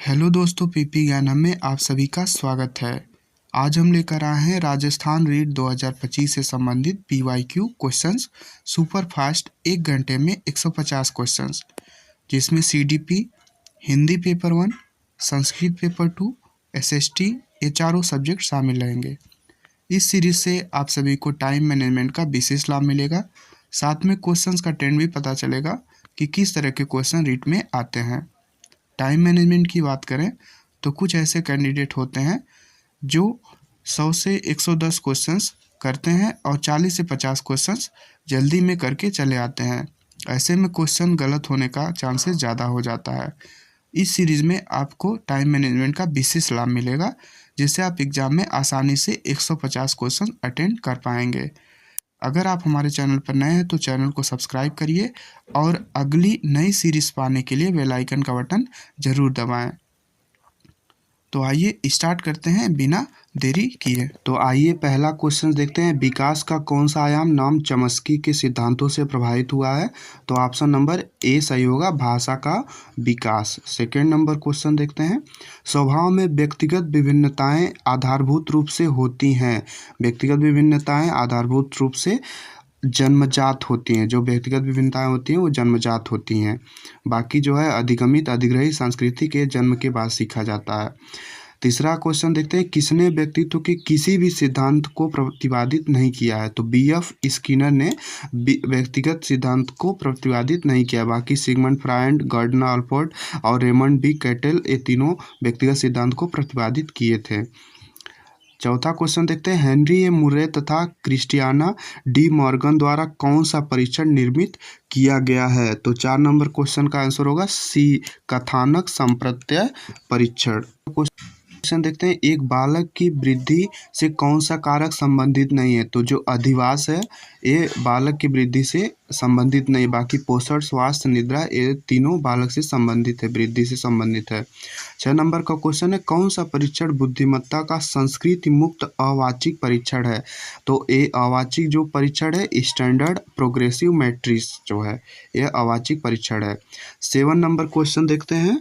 Hello दोस्तों, PP ज्ञानम में आप सभी का स्वागत है। आज हम लेकर आए हैं राजस्थान रीट 2025 से संबंधित पीवाईक्यू क्वेश्चंस सुपर फास्ट 1 घंटे में 150 क्वेश्चंस, जिसमें CDP, Hindi paper 1, Sanskrit paper 2, SST ये चारों सब्जेक्ट शामिल रहेंगे। इस सीरीज से आप सभी को टाइम मैनेजमेंट का विशेष लाभ मिलेगा। साथ में क्वेश्चंस का ट्रेंड भी पता चलेगा कि किस तरह के क्वेश्चन रीट में आते हैं। टाइम मैनेजमेंट की बात करें तो कुछ ऐसे कैंडिडेट होते हैं जो 100 से 110 क्वेश्चंस करते हैं और 40 से 50 क्वेश्चंस जल्दी में करके चले आते हैं। ऐसे में क्वेश्चन गलत होने का चांसेस ज़्यादा हो जाता है। इस सीरीज़ में आपको टाइम मैनेजमेंट का विशेष लाभ मिलेगा, जिससे आप एग्ज़ाम में आसानी से 150 क्वेश्चन अटेंड कर पाएंगे। अगर आप हमारे चैनल पर नए हैं तो चैनल को सब्सक्राइब करिए और अगली नई सीरीज़ पाने के लिए बेल आइकन का बटन ज़रूर दबाएं। तो आइए स्टार्ट करते हैं बिना देरी किए। तो आइए पहला क्वेश्चन देखते हैं। विकास का कौन सा आयाम नाम चॉम्स्की के सिद्धांतों से प्रभावित हुआ है? तो ऑप्शन नंबर ए सही होगा, भाषा का विकास। सेकेंड नंबर क्वेश्चन देखते हैं। स्वभाव में व्यक्तिगत विभिन्नताएं आधारभूत रूप से होती हैं। व्यक्तिगत विभिन्नताएं आधारभूत रूप से जन्मजात होती हैं। जो व्यक्तिगत विभिन्नताएं होती हैं वो जन्मजात होती हैं। बाकी जो है अधिगमित अधिग्रही संस्कृति के जन्म के बाद सीखा जाता है। तीसरा क्वेश्चन देखते हैं। किसने व्यक्तित्व के किसी भी सिद्धांत को प्रतिपादित नहीं किया है? तो बीएफ स्किनर ने व्यक्तिगत सिद्धांत को प्रतिपादित नहीं किया। बाकी सिगमंड फ्रायड, गर्डनर अल्पोर्ट और रेमंड बी कैटेल ये तीनों व्यक्तिगत सिद्धांत को प्रतिपादित किए थे। चौथा क्वेश्चन देखते हैं। हेनरी ए मुरे तथा क्रिस्टियाना डी मॉर्गन द्वारा कौन सा परीक्षण निर्मित किया गया है? तो 4 नंबर क्वेश्चन का आंसर होगा सी, कथानक संप्रत्यय परीक्षण। क्वेश्चन देखते हैं। एक बालक की वृद्धि से कौन सा कारक संबंधित नहीं है? तो जो अधिवास है ये बालक की वृद्धि से संबंधित नहीं। बाकी पोषण, स्वास्थ्य, निद्रा ये तीनों बालक से संबंधित है, वृद्धि से संबंधित है। 6 नंबर का क्वेश्चन है। कौन सा परीक्षण बुद्धिमत्ता का संस्कृति मुक्त अवाचिक परीक्षण है? तो ये अवाचिक जो परीक्षण है स्टैंडर्ड प्रोग्रेसिव मैट्रिक्स जो है ये अवाचिक परीक्षण है। 7 नंबर क्वेश्चन देखते हैं।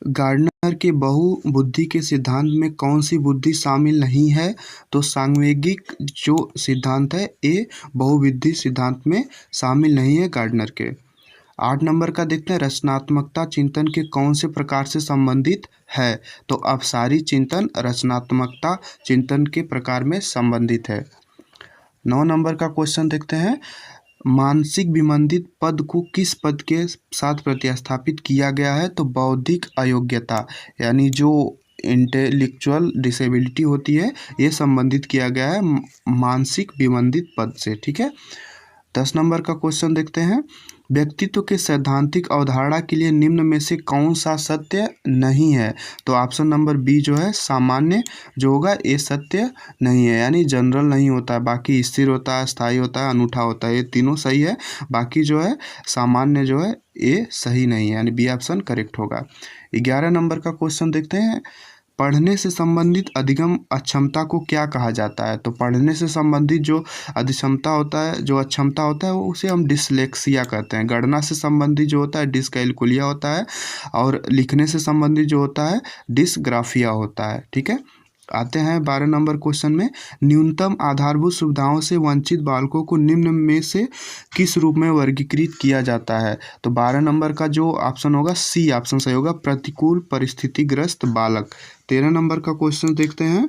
गार्डनर के बहुबुद्धि के सिद्धांत में कौन सी बुद्धि शामिल नहीं है? तो सांवेगिक जो सिद्धांत है ये बहुबुद्धि सिद्धांत में शामिल नहीं है गार्डनर के। 8 नंबर का देखते हैं। रचनात्मकता चिंतन के कौन से प्रकार से संबंधित है? तो अपसारी चिंतन रचनात्मकता चिंतन के प्रकार में संबंधित है। 9 नंबर का क्वेश्चन देखते हैं। मानसिक विमंदित पद को किस पद के साथ प्रतिस्थापित किया गया है? तो बौद्धिक अयोग्यता यानी जो इंटेलेक्चुअल डिसेबिलिटी होती है ये संबंधित किया गया है मानसिक विमंदित पद से। ठीक है। 10 नंबर का क्वेश्चन देखते हैं। व्यक्तित्व के सैद्धांतिक अवधारणा के लिए निम्न में से कौन सा सत्य नहीं है? तो ऑप्शन नंबर बी जो है सामान्य जो होगा ये सत्य नहीं है, यानी जनरल नहीं होता है। बाकी स्थिर होता है, स्थायी होता है, अनूठा होता है, ये तीनों सही है। बाकी जो है सामान्य जो है ये सही नहीं है, यानी बी ऑप्शन करेक्ट होगा। 11 नंबर का क्वेश्चन देखते हैं। पढ़ने से संबंधित अधिगम अक्षमता को क्या कहा जाता है? तो पढ़ने से संबंधित जो अधिक्षमता होता है, जो अक्षमता होता है वो उसे हम डिसलेक्सिया कहते हैं। गणना से संबंधित जो होता है डिसकैलकुलिया होता है और लिखने से संबंधित जो होता है डिसग्राफिया होता है। ठीक है। आते हैं 12 नंबर क्वेश्चन में। न्यूनतम आधारभूत सुविधाओं से वंचित बालकों को निम्न में से किस रूप में वर्गीकृत किया जाता है? तो 12 नंबर का जो ऑप्शन होगा सी ऑप्शन सही होगा, प्रतिकूल परिस्थितिग्रस्त बालक। 13 नंबर का क्वेश्चन देखते हैं।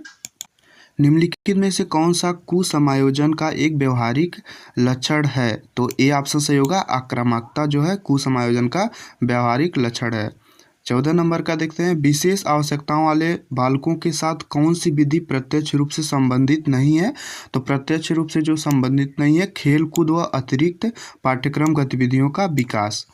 निम्नलिखित में से कौन सा कुसमायोजन का एक व्यवहारिक लक्षण है? तो ए ऑप्शन सही होगा, आक्रामकता जो है कुसमायोजन का व्यवहारिक लक्षण है। 14 नंबर का देखते हैं। विशेष आवश्यकताओं वाले बालकों के साथ कौन सी विधि प्रत्यक्ष रूप से संबंधित नहीं है? तो प्रत्यक्ष रूप से जो संबंधित नहीं है खेल कूद व अतिरिक्त पाठ्यक्रम गतिविधियों का विकास।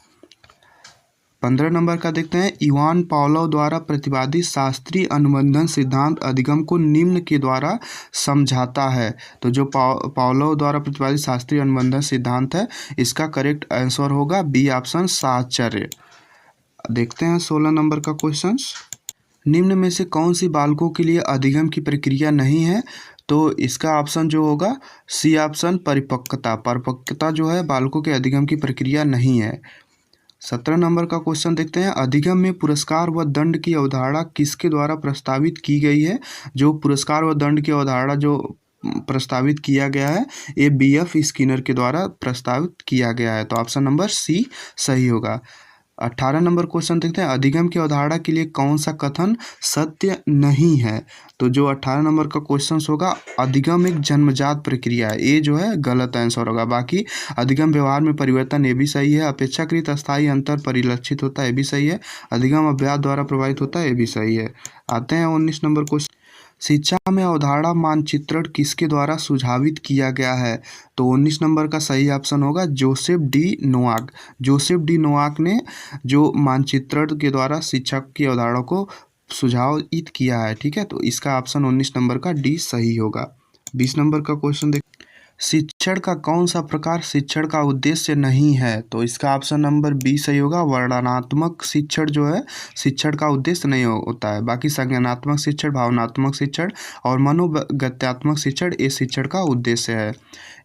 15 नंबर का देखते हैं। इवान पावलोव द्वारा प्रतिपादित शास्त्रीय अनुबंधन सिद्धांत अधिगम को निम्न के द्वारा समझाता है। तो जो पावलोव द्वारा प्रतिपादित शास्त्रीय अनुबंधन सिद्धांत है इसका करेक्ट आंसर होगा बी ऑप्शन साहचर्य। देखते हैं 16 नंबर का क्वेश्चन। निम्न में से कौन सी बालकों के लिए अधिगम की प्रक्रिया नहीं है? तो इसका ऑप्शन जो होगा सी ऑप्शन परिपक्वता। परिपक्वता जो है बालकों के अधिगम की प्रक्रिया नहीं है। 17 नंबर का क्वेश्चन देखते हैं, अधिगम में पुरस्कार व दंड की अवधारणा किसके द्वारा प्रस्तावित की गई है? जो पुरस्कार व दंड की अवधारणा जो प्रस्तावित किया गया है, ये BF स्किनर के द्वारा प्रस्तावित किया गया है। तो ऑप्शन नंबर सी सही होगा। 18 नंबर क्वेश्चन देखते हैं, अधिगम की अवधारणा के लिए कौन सा कथन सत्य नहीं है? तो जो 18 नंबर का क्वेश्चन होगा, अधिगम एक जन्मजात प्रक्रिया है, ये जो है गलत आंसर होगा। बाकी अधिगम व्यवहार में परिवर्तन, ये भी सही है। अपेक्षाकृत अस्थायी अंतर परिलक्षित होता है, ये भी सही है। अधिगम अभ्यास द्वारा प्रभावित होता है, ये भी सही है। आते हैं 19 नंबर क्वेश्चन, शिक्षा में अवधारणा मानचित्रण किसके द्वारा सुझावित किया गया है? तो 19 नंबर का सही ऑप्शन होगा Joseph D Noack. Joseph D Noack ने जो मानचित्रण के द्वारा शिक्षा की अवधारणा को सुझावित किया है। ठीक है, तो इसका ऑप्शन 19 नंबर का डी सही होगा। 20 नंबर का क्वेश्चन देख, शिक्षण का कौन सा प्रकार शिक्षण का उद्देश्य नहीं है? तो इसका ऑप्शन नंबर बी सही होगा। वर्णनात्मक शिक्षण जो है शिक्षण का उद्देश्य नहीं होता है। बाकी संज्ञानात्मक शिक्षण, भावनात्मक शिक्षण और मनोगत्यात्मक शिक्षण ये शिक्षण का उद्देश्य है।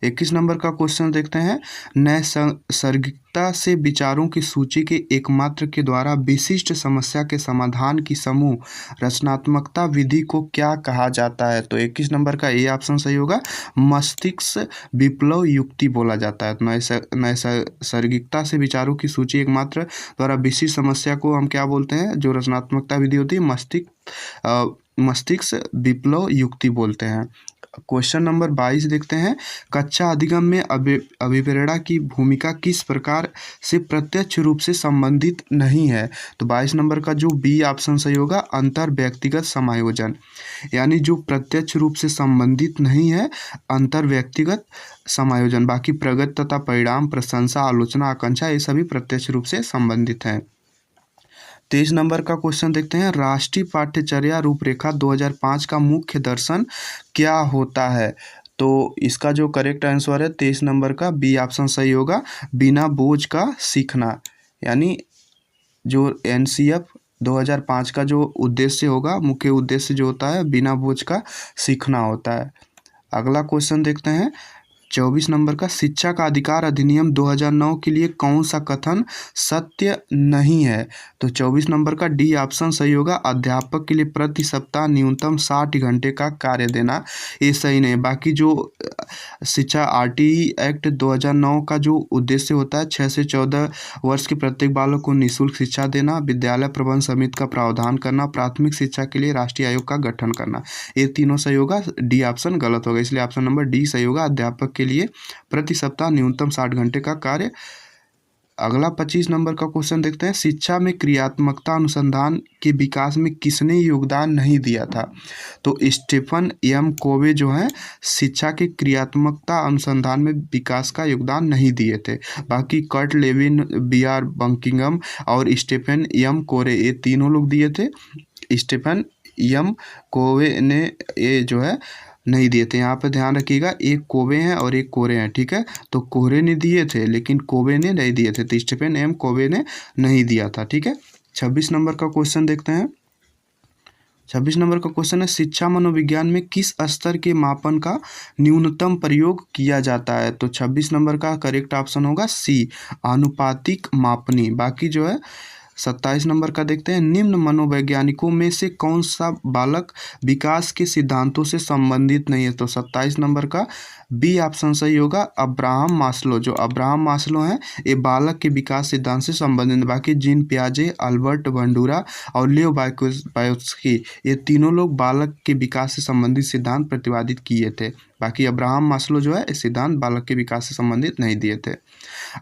21 नंबर का क्वेश्चन देखते हैं, नैसर्गिकता से विचारों की सूची के एकमात्र के द्वारा विशिष्ट समस्या के समाधान की समूह रचनात्मकता विधि को क्या कहा जाता है? तो 21 नंबर का ए ऑप्शन सही होगा, मस्तिष्क विप्लव युक्ति बोला जाता है। तो नैसर्गिकता से विचारों की सूची एकमात्र द्वारा विशिष्ट समस्या को हम क्या बोलते हैं? जो रचनात्मकता विधि होती है, मस्तिष्क विप्लव युक्ति बोलते हैं। क्वेश्चन नंबर 22 देखते हैं, कक्षा अधिगम में अभिप्रेरणा की भूमिका किस प्रकार से प्रत्यक्ष रूप से संबंधित नहीं है? तो 22 नंबर का जो बी ऑप्शन सही होगा, अंतर व्यक्तिगत समायोजन, यानी जो प्रत्यक्ष रूप से संबंधित नहीं है अंतर व्यक्तिगत समायोजन। बाकी प्रगति तथा परिणाम, प्रशंसा, आलोचना, आकांक्षा ये सभी प्रत्यक्ष रूप से संबंधित हैं। 23 नंबर का क्वेश्चन देखते हैं, राष्ट्रीय पाठ्यचर्या रूपरेखा 2005 का मुख्य दर्शन क्या होता है? तो इसका जो करेक्ट आंसर है 23 नंबर का बी ऑप्शन सही होगा, बिना बोझ का सीखना, यानी जो NCF 2005 का जो उद्देश्य होगा, मुख्य उद्देश्य जो होता है बिना बोझ का सीखना होता है। अगला क्वेश्चन देखते हैं, 24 नंबर का, शिक्षा का अधिकार अधिनियम 2009 के लिए कौन सा कथन सत्य नहीं है? तो 24 नंबर का डी ऑप्शन सही होगा, अध्यापक के लिए प्रति सप्ताह न्यूनतम 60 घंटे का कार्य देना, ये सही नहीं। बाकी जो शिक्षा RTE एक्ट 2009 का जो उद्देश्य होता है 6 से 14 वर्ष के प्रत्येक बालक को निःशुल्क शिक्षा देना, विद्यालय प्रबंध समिति का प्रावधान करना, प्राथमिक शिक्षा के लिए राष्ट्रीय आयोग का गठन करना, ये तीनों सही होगा। डी ऑप्शन गलत होगा, इसलिए ऑप्शन नंबर डी सही होगा, अध्यापक के लिए प्रति सप्ताह न्यूनतम 60 घंटे का कार्य। अगला 25 नंबर का क्वेश्चन देखते हैं, शिक्षा में क्रियात्मकता अनुसंधान के विकास में किसने योगदान नहीं दिया था? तो स्टीफन एम कोवे जो है शिक्षा के क्रियात्मकता अनुसंधान में विकास का योगदान नहीं दिए थे। बाकी कर्ट लेविन, BR बंकिंगम और स्टीफन एम कोरे ये तीनों लोग दिए थे। स्टीफन एम कोवे ने ये जो है नहीं दिए थे। यहाँ पे ध्यान रखिएगा, एक कोवे हैं और एक कोरे हैं। ठीक है, तो कोरे ने दिए थे लेकिन कोवे ने नहीं दिए थे, तो स्टीफन एम कोवे ने नहीं दिया था। ठीक है, 26 नंबर का क्वेश्चन देखते हैं। 26 नंबर का क्वेश्चन है, शिक्षा मनोविज्ञान में किस स्तर के मापन का न्यूनतम प्रयोग किया जाता है? तो 26 नंबर का करेक्ट ऑप्शन होगा सी, आनुपातिक मापनी। बाकी जो है 27 नंबर का देखते हैं, निम्न मनोवैज्ञानिकों में से कौन सा बालक विकास के सिद्धांतों से संबंधित नहीं है? तो 27 नंबर का बी ऑप्शन सही होगा, अब्राहम मास्लो। जो अब्राहम मास्लो हैं ये बालक के विकास सिद्धांत से संबंधित। बाकी जीन पियाजे, अल्बर्ट बंडूरा और लियो बायोत्स्की ये तीनों लोग बालक के विकास से संबंधित सिद्धांत प्रतिपादित किए थे। बाकी अब्राहम मास्लो जो है सिद्धांत बालक के विकास से संबंधित नहीं दिए थे।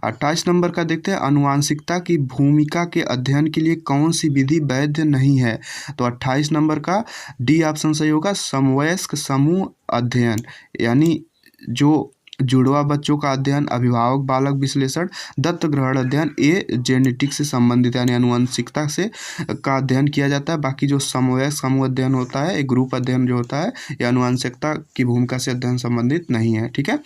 28 नंबर का देखते हैं, अनुवांशिकता की भूमिका के अध्ययन के लिए कौन सी विधि वैध नहीं है? तो 28 नंबर का डी ऑप्शन सही होगा, समवयस्क समूह अध्ययन, यानी जो जुड़वा बच्चों का अध्ययन, अभिभावक बालक विश्लेषण, दत्तक ग्रहण अध्ययन, ये जेनेटिक्स से संबंधित यानी अनुवांशिकता से का अध्ययन किया जाता है। बाकी जो समवयस्क समूह अध्ययन होता है, एक ग्रुप अध्ययन जो होता है, यह अनुवांशिकता की भूमिका से अध्ययन संबंधित नहीं है। ठीक है,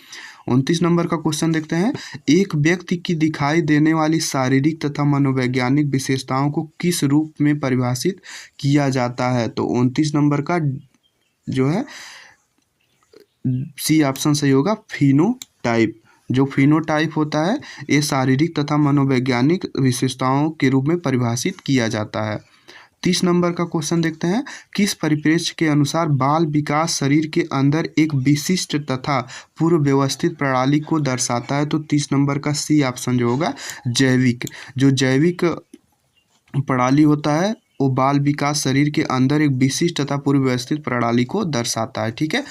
29 नंबर का क्वेश्चन देखते हैं, एक व्यक्ति की दिखाई देने वाली शारीरिक तथा मनोवैज्ञानिक विशेषताओं को किस रूप में परिभाषित किया जाता है? तो 29 नंबर का जो है सी ऑप्शन सही होगा, फिनोटाइप। जो फिनोटाइप होता है ये शारीरिक तथा मनोवैज्ञानिक विशेषताओं के रूप में परिभाषित किया जाता है। 30 नंबर का क्वेश्चन देखते हैं, किस परिप्रेक्ष्य के अनुसार बाल विकास शरीर के अंदर एक विशिष्ट तथा पूर्व व्यवस्थित प्रणाली को दर्शाता है? तो 30 नंबर का सी ऑप्शन जो होगा जैविक। जो जैविक प्रणाली होता है वो बाल विकास शरीर के अंदर एक विशिष्ट तथा पूर्व व्यवस्थित प्रणाली को दर्शाता है। ठीक है,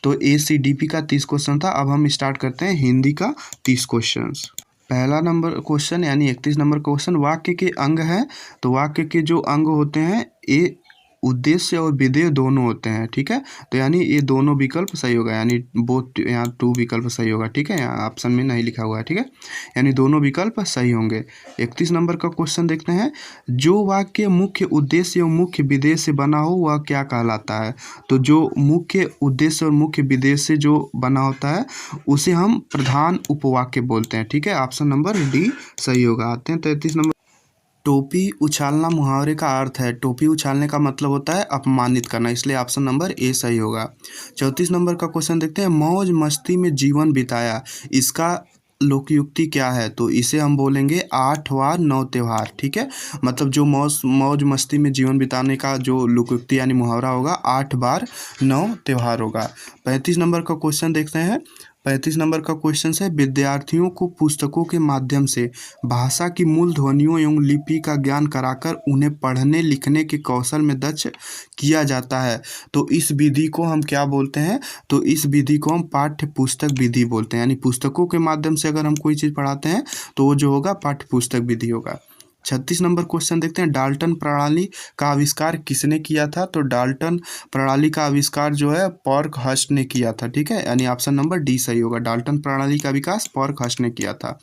तो ACDP का 30 क्वेश्चन था। अब हम स्टार्ट करते हैं हिंदी का 30 क्वेश्चन। पहला नंबर क्वेश्चन यानी 31 नंबर क्वेश्चन, वाक्य के अंग हैं। तो वाक्य के जो अंग होते हैं ये उद्देश्य और विधेय दोनों होते हैं। ठीक है, तो यानी ये दोनों विकल्प सही होगा, यानी बोथ, यहाँ 2 विकल्प सही होगा। ठीक है, यहाँ ऑप्शन में नहीं लिखा हुआ है। ठीक है, यानी दोनों विकल्प सही होंगे। 31 नंबर का क्वेश्चन देखते हैं, जो वाक्य मुख्य उद्देश्य और मुख्य विधेय से बना हो वह क्या कहलाता है? तो जो मुख्य उद्देश्य और मुख्य विधेय से जो बना होता है उसे हम प्रधान उपवाक्य बोलते हैं। ठीक है, ऑप्शन नंबर डी सही होगा। आते हैं 33 नंबर। टोपी उछालना मुहावरे का अर्थ है। टोपी उछालने का मतलब होता है अपमानित करना, इसलिए ऑप्शन नंबर ए सही होगा। 34 नंबर का क्वेश्चन देखते हैं, मौज मस्ती में जीवन बिताया, इसका लोकयुक्ति क्या है? तो इसे हम बोलेंगे 8 वार 9 त्योहार। ठीक है, मतलब जो मौज मस्ती में जीवन बिताने का जो लोकयुक्ति यानी मुहावरा होगा 8 बार 9 त्योहार होगा। 35 नंबर का क्वेश्चन देखते हैं। 35 नंबर का क्वेश्चन है, विद्यार्थियों को पुस्तकों के माध्यम से भाषा की मूल ध्वनियों एवं लिपि का ज्ञान कराकर उन्हें पढ़ने लिखने के कौशल में दक्ष किया जाता है। तो इस विधि को हम क्या बोलते हैं? तो इस विधि को हम पाठ्य पुस्तक विधि बोलते हैं। यानी पुस्तकों के माध्यम से अगर हम कोई चीज़ पढ़ाते हैं तो वो जो होगा पाठ्य पुस्तक विधि होगा। 36 नंबर क्वेश्चन देखते हैं, डाल्टन प्रणाली का आविष्कार किसने किया था? तो डाल्टन प्रणाली का आविष्कार जो है पार्कहर्स्ट ने किया था। ठीक है, यानी ऑप्शन नंबर डी सही होगा। डाल्टन प्रणाली का विकास पार्कहर्स्ट ने किया था।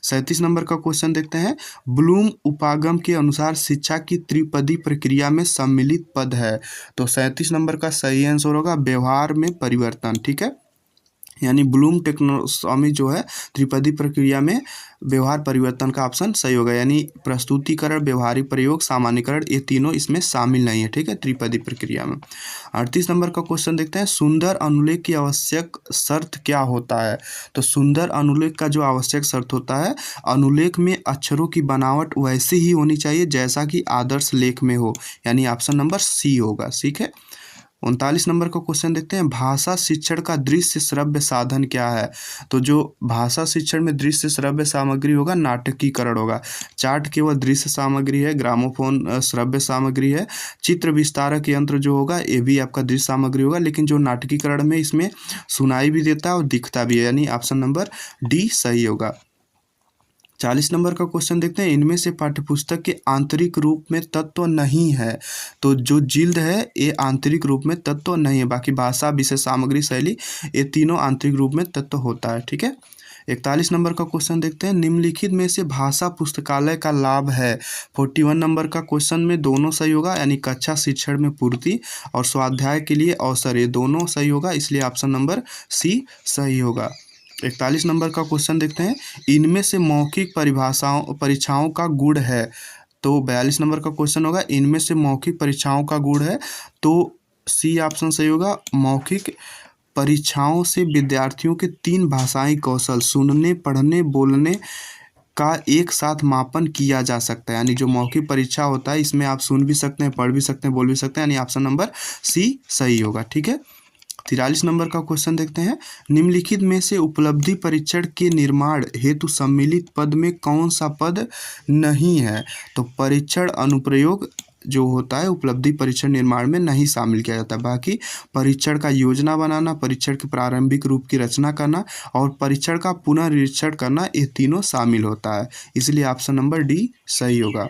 37 नंबर का क्वेश्चन देखते हैं, ब्लूम उपागम के अनुसार शिक्षा की त्रिपदी प्रक्रिया में सम्मिलित पद है। तो 37 नंबर का सही आंसर होगा व्यवहार में परिवर्तन। ठीक है, यानी ब्लूम टेक्नोसॉमी जो है त्रिपदी प्रक्रिया में व्यवहार परिवर्तन का ऑप्शन सही होगा। यानी प्रस्तुतिकरण, व्यवहारिक प्रयोग, सामान्यकरण ये तीनों इसमें शामिल नहीं है। ठीक है, त्रिपदी प्रक्रिया में। 38 नंबर का क्वेश्चन देखते हैं, सुंदर अनुलेख की आवश्यक शर्त क्या होता है? तो सुंदर अनुलेख का जो आवश्यक शर्त होता है, अनुलेख में अक्षरों की बनावट वैसी ही होनी चाहिए जैसा कि आदर्श लेख में हो, यानी ऑप्शन नंबर सी होगा। ठीक है, 39 नंबर का क्वेश्चन देखते हैं, भाषा शिक्षण का दृश्य श्रव्य साधन क्या है? तो जो भाषा शिक्षण में दृश्य श्रव्य सामग्री होगा नाटकीकरण होगा। चार्ट केवल दृश्य सामग्री है, ग्रामोफोन श्रव्य सामग्री है, चित्र विस्तारक यंत्र जो होगा ये भी आपका दृश्य सामग्री होगा, लेकिन जो नाटकीकरण में इसमें सुनाई भी देता है और दिखता भी है, यानी ऑप्शन नंबर डी सही होगा। 40 नंबर का क्वेश्चन देखते हैं, इनमें से पाठ्यपुस्तक के आंतरिक रूप में तत्व नहीं है। तो जो जिल्द है ये आंतरिक रूप में तत्व नहीं है, बाकी भाषा, विषय, सामग्री, शैली ये तीनों आंतरिक रूप में तत्व होता है। ठीक है, 41 नंबर का क्वेश्चन देखते हैं, निम्नलिखित में से भाषा पुस्तकालय का लाभ है? 41 नंबर का क्वेश्चन में दोनों सही होगा, यानी कक्षा शिक्षण में पूर्ति और स्वाध्याय के लिए अवसर ये दोनों सही होगा, इसलिए ऑप्शन नंबर सी सही होगा। 41 नंबर का क्वेश्चन देखते हैं, इनमें से मौखिक परीक्षाओं का गुण है? तो 42 नंबर का क्वेश्चन होगा, इनमें से मौखिक परीक्षाओं का गुण है? तो सी ऑप्शन सही होगा। मौखिक परीक्षाओं से विद्यार्थियों के 3 भाषाई कौशल सुनने, पढ़ने, बोलने का एक साथ मापन किया जा सकता है। यानी जो मौखिक परीक्षा होता है इसमें आप सुन भी सकते हैं, पढ़ भी सकते हैं, बोल भी सकते हैं, यानी ऑप्शन नंबर सी सही होगा। ठीक है, 43 नंबर का क्वेश्चन देखते हैं, निम्नलिखित में से उपलब्धि परीक्षण के निर्माण हेतु सम्मिलित पद में कौन सा पद नहीं है? तो परीक्षण अनुप्रयोग जो होता है उपलब्धि परीक्षण निर्माण में नहीं शामिल किया जाता। बाकी परीक्षण का योजना बनाना, परीक्षण के प्रारंभिक रूप की रचना करना और परीक्षण का पुनर्निरीक्षण करना ये तीनों शामिल होता है, इसलिए ऑप्शन नंबर डी सही होगा।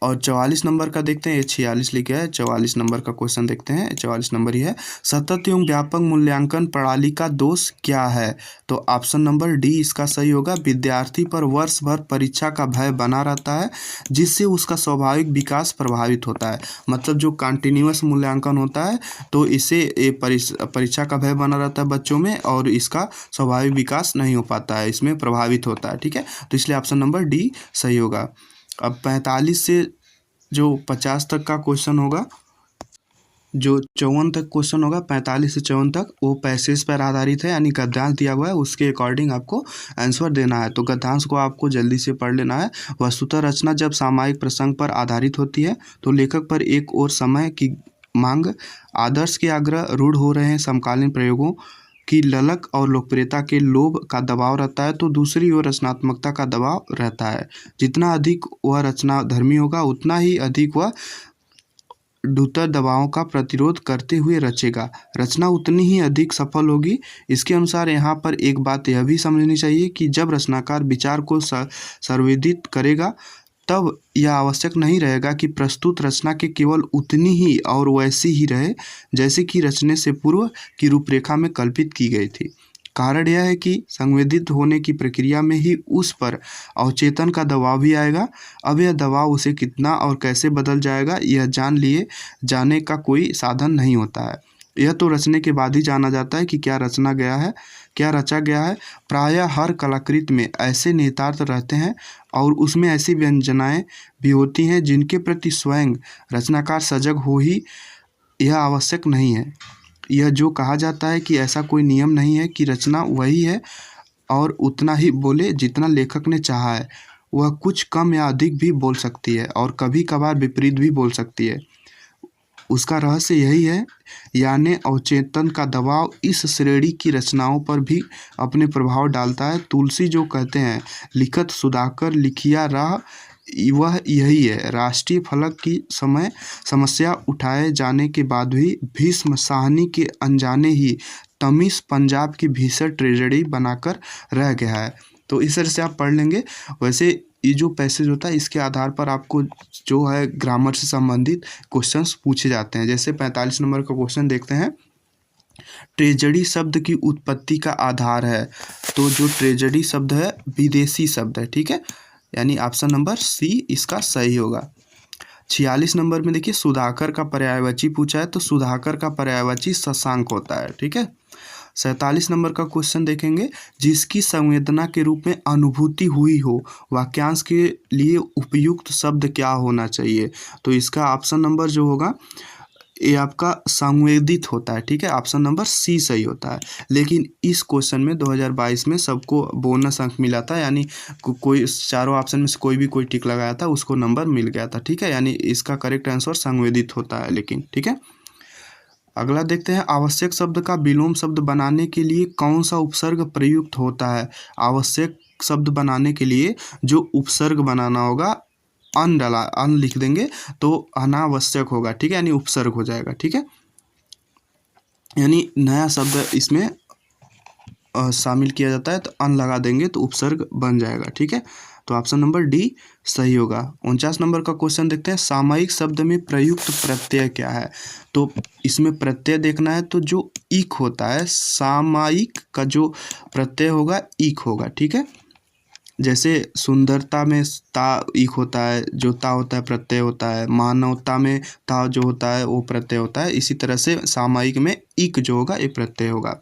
और 44 नंबर का देखते हैं, ये 46 लिखा है, 44 नंबर का क्वेश्चन देखते हैं, 44 नंबर ही है, सतत एवं व्यापक मूल्यांकन प्रणाली का दोष क्या है? तो ऑप्शन नंबर डी इसका सही होगा। विद्यार्थी पर वर्ष भर परीक्षा का भय बना रहता है जिससे उसका स्वाभाविक विकास प्रभावित होता है। मतलब जो कंटिन्यूअस मूल्यांकन होता है तो इससे परीक्षा का भय बना रहता है बच्चों में और इसका स्वाभाविक विकास नहीं हो पाता है, इसमें प्रभावित होता है। ठीक है, तो इसलिए ऑप्शन नंबर डी सही होगा। अब 45 से जो 50 तक का क्वेश्चन होगा, जो 54 तक क्वेश्चन होगा, 45 से 54 तक, वो पैसेज पर आधारित है, यानी गद्यांश दिया हुआ है, उसके अकॉर्डिंग आपको आंसर देना है। तो गद्यांश को आपको जल्दी से पढ़ लेना है। वस्तुतः रचना जब सामायिक प्रसंग पर आधारित होती है तो लेखक पर एक और समय की मांग, आदर्श के आग्रह, रूढ़ हो रहे हैं समकालीन प्रयोगों की ललक और लोकप्रियता के लोभ का दबाव रहता है, तो दूसरी ओर रचनात्मकता का दबाव रहता है। जितना अधिक वह रचना धर्मी होगा उतना ही अधिक वह डूतर दबावों का प्रतिरोध करते हुए रचेगा, रचना उतनी ही अधिक सफल होगी। इसके अनुसार यहाँ पर एक बात यह भी समझनी चाहिए कि जब रचनाकार विचार को संवेदित करेगा तब यह आवश्यक नहीं रहेगा कि प्रस्तुत रचना के केवल उतनी ही और वैसी ही रहे जैसे कि रचने से पूर्व की रूपरेखा में कल्पित की गई थी। कारण यह है कि संवेदित होने की प्रक्रिया में ही उस पर अवचेतन का दबाव भी आएगा। अब यह दबाव उसे कितना और कैसे बदल जाएगा यह जान लिए जाने का कोई साधन नहीं होता है। यह तो रचने के बाद ही जाना जाता है कि क्या रचना गया है, क्या रचा गया है। प्रायः हर कलाकृति में ऐसे निहितार्थ रहते हैं और उसमें ऐसी व्यंजनाएं भी होती हैं जिनके प्रति स्वयं रचनाकार सजग हो ही यह आवश्यक नहीं है। यह जो कहा जाता है कि ऐसा कोई नियम नहीं है कि रचना वही है और उतना ही बोले जितना लेखक ने चाहा है। वह कुछ कम या अधिक भी बोल सकती है और कभी कभार विपरीत भी बोल सकती है। उसका रहस्य यही है, यानी अवचेतन का दबाव इस श्रेणी की रचनाओं पर भी अपने प्रभाव डालता है। तुलसी जो कहते हैं, लिखत सुधाकर लिखिया राह, वह यही है। राष्ट्रीय फलक की समस्या उठाए जाने के बाद भी भीष्म साहनी के अनजाने ही तमिश पंजाब की भीषण ट्रेजेडी बनाकर रह गया है। तो इस तरह से आप पढ़ लेंगे। वैसे ये जो पैसेज होता है इसके आधार पर आपको जो है ग्रामर से संबंधित क्वेश्चंस पूछे जाते हैं। जैसे 45 नंबर का क्वेश्चन देखते हैं, ट्रेजेडी शब्द की उत्पत्ति का आधार है। तो जो ट्रेजेडी शब्द है विदेशी शब्द है, ठीक है, यानी ऑप्शन नंबर सी इसका सही होगा। 46 नंबर में देखिए सुधाकर का पर्यायवाची पूछा है, तो सुधाकर का पर्यायवाची शशांक होता है, ठीक है। 47 नंबर का क्वेश्चन देखेंगे, जिसकी संवेदना के रूप में अनुभूति हुई हो, वाक्यांश के लिए उपयुक्त शब्द क्या होना चाहिए। तो इसका ऑप्शन नंबर जो होगा ये आपका संवेदित होता है, ठीक है, ऑप्शन नंबर सी सही होता है। लेकिन इस क्वेश्चन में 2022 में सबको बोनस अंक मिला था, यानी कोई चारों ऑप्शन में से कोई भी कोई टिक लगाया था उसको नंबर मिल गया था, ठीक है, यानी इसका करेक्ट आंसर संवेदित होता है। लेकिन ठीक है, अगला देखते हैं, आवश्यक शब्द का विलोम शब्द बनाने के लिए कौन सा उपसर्ग प्रयुक्त होता है। आवश्यक शब्द बनाने के लिए जो उपसर्ग बनाना होगा, अन लिख देंगे तो अनावश्यक होगा, ठीक है, यानी उपसर्ग हो जाएगा, ठीक है, यानी नया शब्द इसमें शामिल किया जाता है तो अन लगा देंगे तो उपसर्ग बन जाएगा, ठीक है। तो ऑप्शन नंबर डी सही होगा। 49 नंबर का क्वेश्चन देखते हैं, सामायिक शब्द में प्रयुक्त प्रत्यय क्या है। तो इसमें प्रत्यय देखना है, तो जो इक होता है, सामायिक का जो प्रत्यय होगा इक होगा, ठीक है। जैसे सुंदरता में ता इक होता है, जो ता होता है प्रत्यय होता है, मानवता में ता जो होता है वो प्रत्यय होता है। इसी तरह से सामायिक में इक जो होगा एक प्रत्यय होगा।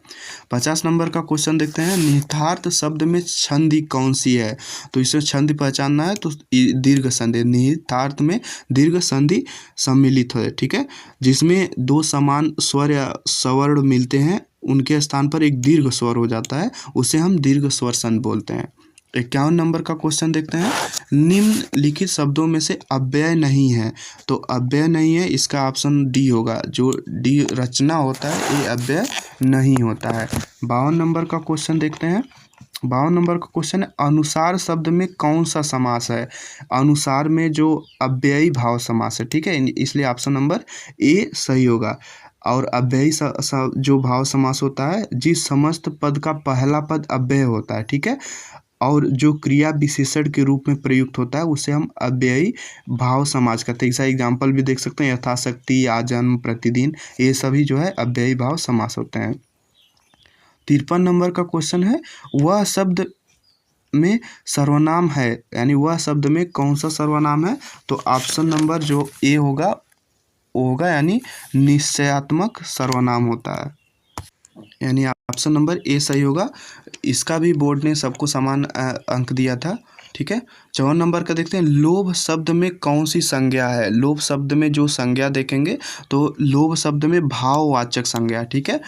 50 नंबर का क्वेश्चन देखते हैं, निहितार्थ शब्द में संधि कौन सी है। तो इसे संधि पहचानना है तो दीर्घ संधि, निहितार्थ में दीर्घ संधि सम्मिलित है, ठीक है, जिसमें दो समान स्वर या स्वर्ण मिलते हैं, उनके स्थान पर एक दीर्घ स्वर हो जाता है, उसे हम दीर्घ स्वर संधि बोलते हैं। 51 नंबर का क्वेश्चन देखते हैं, निम्नलिखित शब्दों में से अव्यय नहीं है। तो अव्यय नहीं है, इसका ऑप्शन डी होगा, जो डी रचना होता है ये अव्यय नहीं होता है। 52 नंबर का क्वेश्चन देखते हैं, 52 नंबर का क्वेश्चन है, अनुसार शब्द में कौन सा समास है। अनुसार में जो अव्ययी भाव समास है, ठीक है, इसलिए ऑप्शन नंबर ए सही होगा। और अव्ययी जो भाव समास होता है, जिस समस्त पद का पहला पद अव्यय होता है, ठीक है, और जो क्रिया विशेषण के रूप में प्रयुक्त होता है उसे हम अव्ययी भाव समास कहते हैं। इसका एग्जाम्पल भी देख सकते हैं, यथाशक्ति, आजन्म, प्रतिदिन, ये सभी जो है अव्ययी भाव समास होते हैं। 53 नंबर का क्वेश्चन है, वह शब्द में सर्वनाम है, यानी वह शब्द में कौन सा सर्वनाम है। तो ऑप्शन नंबर जो ए होगा वो होगा, यानी निश्चयात्मक सर्वनाम होता है, यानी ऑप्शन नंबर ए सही होगा। इसका भी बोर्ड ने सबको समान अंक दिया था। ठीक है। 54 नंबर का देखते हैं, लोभ शब्द में कौन सी संज्ञा है। लोभ शब्द में जो संज्ञा देखेंगे तो लोभ शब्द में भाववाचक संज्ञा, ठीक है।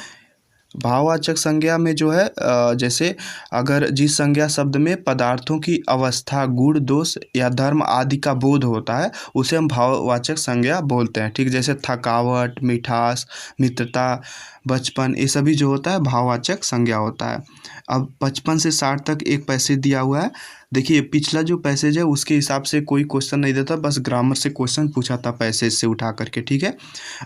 भाववाचक संज्ञा में जो है जैसे अगर जिस संज्ञा शब्द में पदार्थों की अवस्था, गुण, दोष या धर्म आदि का बोध होता है उसे हम भाववाचक संज्ञा बोलते हैं, ठीक। जैसे थकावट, मिठास, मित्रता, बचपन, ये सभी जो होता है भाववाचक संज्ञा होता है। अब 55 से 60 तक एक पैसेज दिया हुआ है। देखिए पिछला जो पैसेज है उसके हिसाब से कोई क्वेश्चन नहीं देता, बस ग्रामर से क्वेश्चन पूछा था पैसेज से उठा करके, ठीक है।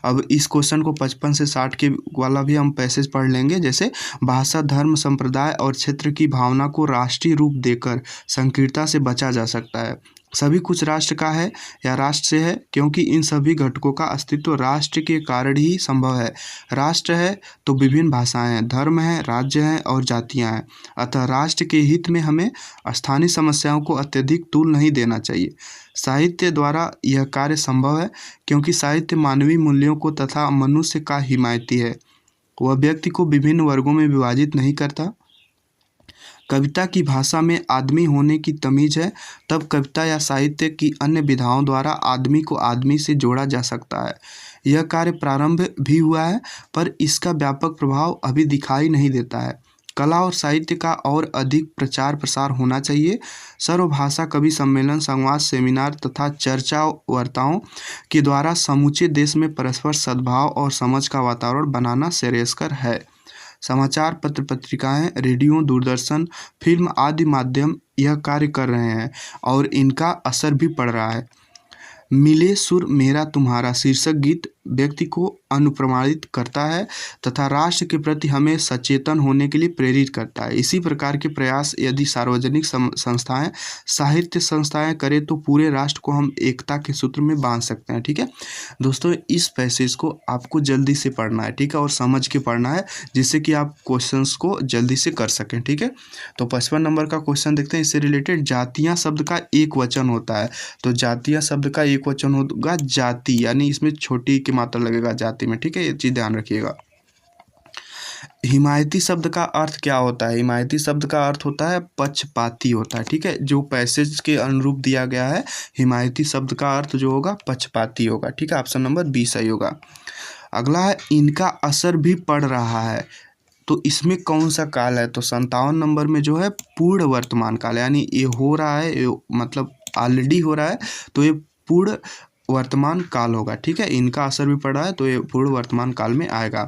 अब इस क्वेश्चन को 55 से 60 के वाला भी हम पैसेज पढ़ लेंगे। जैसे भाषा, धर्म, संप्रदाय और क्षेत्र की भावना को राष्ट्रीय रूप देकर संकीर्णता से बचा जा सकता है। सभी कुछ राष्ट्र का है या राष्ट्र से है, क्योंकि इन सभी घटकों का अस्तित्व राष्ट्र के कारण ही संभव है। राष्ट्र है तो विभिन्न भाषाएं हैं, धर्म है, राज्य हैं और जातियां हैं। अतः राष्ट्र के हित में हमें स्थानीय समस्याओं को अत्यधिक तूल नहीं देना चाहिए। साहित्य द्वारा यह कार्य संभव है, क्योंकि साहित्य मानवीय मूल्यों को तथा मनुष्य का हिमायती है। वह व्यक्ति को विभिन्न वर्गों में विभाजित नहीं करता। कविता की भाषा में आदमी होने की तमीज है, तब कविता या साहित्य की अन्य विधाओं द्वारा आदमी को आदमी से जोड़ा जा सकता है। यह कार्य प्रारंभ भी हुआ है, पर इसका व्यापक प्रभाव अभी दिखाई नहीं देता है। कला और साहित्य का और अधिक प्रचार प्रसार होना चाहिए। सर्वभाषा कवि सम्मेलन, संवाद, सेमिनार तथा चर्चा वार्ताओं के द्वारा समूचे देश में परस्पर सद्भाव और समझ का वातावरण बनाना श्रेयस्कर है। समाचार पत्र, पत्रिकाएं, रेडियो, दूरदर्शन, फिल्म आदि माध्यम यह कार्य कर रहे हैं और इनका असर भी पड़ रहा है। मिले सुर मेरा तुम्हारा शीर्षक गीत व्यक्ति को अनुप्राणित करता है तथा राष्ट्र के प्रति हमें सचेतन होने के लिए प्रेरित करता है। इसी प्रकार के प्रयास यदि सार्वजनिक संस्थाएं, साहित्य संस्थाएं करें तो पूरे राष्ट्र को हम एकता के सूत्र में बांध सकते हैं, ठीक है। दोस्तों इस पैसेज को आपको जल्दी से पढ़ना है, ठीक है, और समझ के पढ़ना है, जिससे कि आप क्वेश्चंस को जल्दी से कर सकें, ठीक है। तो 55 नंबर का क्वेश्चन देखते हैं। इससे रिलेटेड जातियाँ शब्द का एक वचन होता है, तो जातियाँ शब्द का एक वचन होगा जाति, यानी इसमें छोटी की मात्रा लगेगा जाति में, ठीक है, ये चीज़ ध्यान रखिएगा। हिमायती शब्द का अर्थ क्या होता है। हिमायती शब्द का अर्थ होता है पक्षपाती होता है, ठीक है, जो पैसेज के अनुरूप दिया गया है। हिमायती शब्द का अर्थ जो होगा पक्षपाती होगा, ठीक है। ऑप्शन नंबर बी सही होगा। अगला है इनका असर भी पड़ रहा है, तो इसमें कौन सा काल है। तो 57 नंबर में जो है पूर्ण वर्तमान काल, यानी ये हो रहा है, ये मतलब ऑलरेडी हो रहा है, तो ये पूर्ण वर्तमान काल होगा, ठीक है। इनका असर भी पड़ा है तो ये पूर्ण वर्तमान काल में आएगा।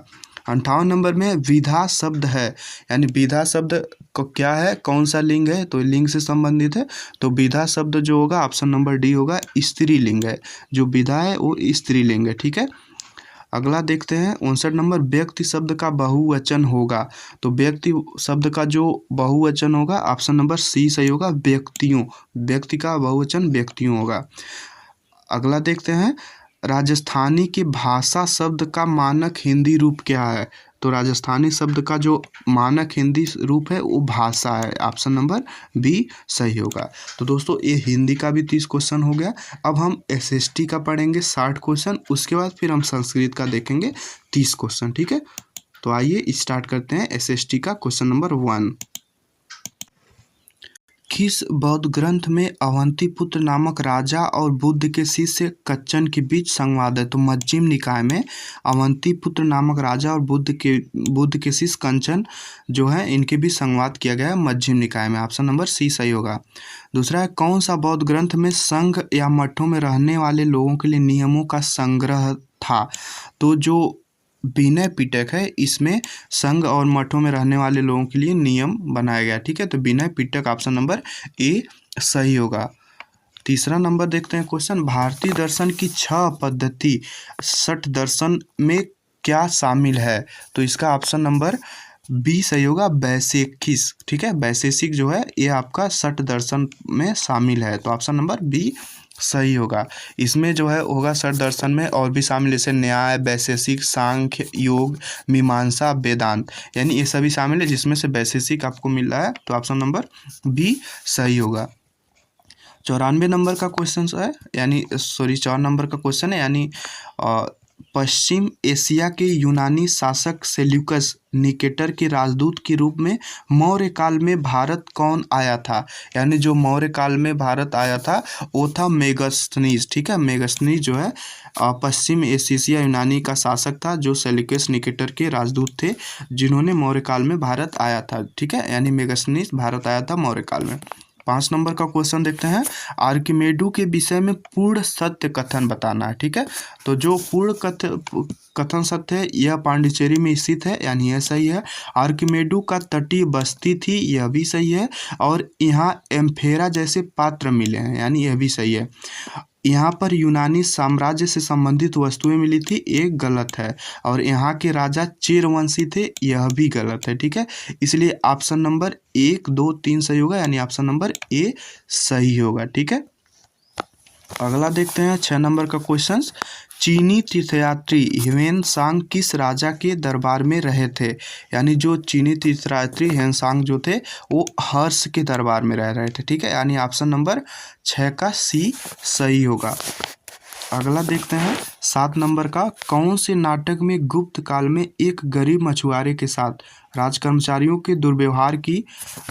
58 नंबर में विधा शब्द है, यानी विधा शब्द को क्या है, कौन सा लिंग है, तो लिंग से संबंधित है। तो विधा शब्द जो होगा ऑप्शन नंबर डी होगा, स्त्रीलिंग है। जो विधा है वो स्त्रीलिंग है, ठीक है। अगला देखते हैं 59 नंबर, व्यक्ति शब्द का बहुवचन होगा, तो व्यक्ति शब्द का जो बहुवचन होगा ऑप्शन नंबर सी सही होगा, व्यक्तियों। व्यक्ति का बहुवचन व्यक्तियों होगा। अगला देखते हैं राजस्थानी के भाषा शब्द का मानक हिंदी रूप क्या है। तो राजस्थानी शब्द का जो मानक हिंदी रूप है वो भाषा है, ऑप्शन नंबर बी सही होगा। तो दोस्तों ये हिंदी का भी 30 क्वेश्चन हो गया। अब हम एसएसटी का पढ़ेंगे 60 क्वेश्चन, उसके बाद फिर हम संस्कृत का देखेंगे 30 क्वेश्चन, ठीक है। तो आइए स्टार्ट करते हैं एसएसटी का क्वेश्चन नंबर 1। किस बौद्ध ग्रंथ में अवंतीपुत्र नामक राजा और बुद्ध के शिष्य कच्चन के बीच संवाद है। तो मध्यम निकाय में अवंतीपुत्र नामक राजा और बुद्ध के शिष्य कंचन जो है इनके बीच संवाद किया गया है मध्यम निकाय में, ऑप्शन नंबर सी सही होगा। दूसरा है कौन सा बौद्ध ग्रंथ में संघ या मठों में रहने वाले लोगों के लिए नियमों का संग्रह था। तो जो विनय पिटक है इसमें संघ और मठों में रहने वाले लोगों के लिए नियम बनाया गया, ठीक है। तो Vinaya Pitaka option number A सही होगा। तीसरा नंबर देखते हैं क्वेश्चन, भारतीय दर्शन की 6 पद्धति 60 दर्शन में क्या शामिल है। तो इसका ऑप्शन नंबर बी सही होगा, वैशेषिक, ठीक है। वैशेषिक जो है ये आपका 60 दर्शन में शामिल है, तो ऑप्शन नंबर बी सही होगा। इसमें जो है होगा 60 दर्शन में और भी शामिल, जैसे न्याय, वैशेषिक, सांख्य, योग, मीमांसा, वेदांत, यानी ये सभी शामिल है, जिसमें से वैशेषिक आपको मिल रहा है, तो ऑप्शन नंबर बी सही होगा। 94 नंबर का क्वेश्चन है, यानी 4 नंबर का क्वेश्चन है, यानी पश्चिम एशिया के यूनानी शासक सेल्यूकस निकेटर के राजदूत के रूप में मौर्य काल में भारत कौन आया था? यानी जो मौर्य काल में भारत आया था वो था मेगास्थनीज। ठीक है, मेगास्थनीज जो है पश्चिम एशिया यूनानी का शासक था जो सेल्यूकस निकेटर के राजदूत थे जिन्होंने मौर्य काल में भारत आया था। ठीक है, यानी मेगास्थनीज भारत आया था मौर्य काल में। 5 नंबर का क्वेश्चन देखते हैं। आर्किमेडू के विषय में पूर्ण सत्य कथन बताना है। ठीक है, तो जो पूर्ण कथन सत्य है यह पांडिचेरी में स्थित है, यानी यह सही है। आर्किमेडू का तटीय बस्ती थी, यह भी सही है। और यहाँ एम्फेरा जैसे पात्र मिले हैं, यानी यह भी सही है। यहाँ पर यूनानी साम्राज्य से संबंधित वस्तुएं मिली थी, एक गलत है। और यहाँ के राजा चेरवंशी थे, यह भी गलत है। ठीक है, इसलिए ऑप्शन नंबर 1, 2, 3 सही होगा, यानी ऑप्शन नंबर ए सही होगा। ठीक है, अगला देखते हैं 6 नंबर का क्वेश्चन। चीनी तीर्थयात्री ह्वेनसांग किस राजा के दरबार में रहे थे? यानी जो चीनी तीर्थयात्री ह्वेनसांग जो थे वो हर्ष के दरबार में रह रहे थे। ठीक है, यानी ऑप्शन नंबर 6 का सी सही होगा। अगला देखते हैं 7 नंबर का। कौन से नाटक में गुप्त काल में एक गरीब मछुआरे के साथ राजकर्मचारियों के दुर्व्यवहार की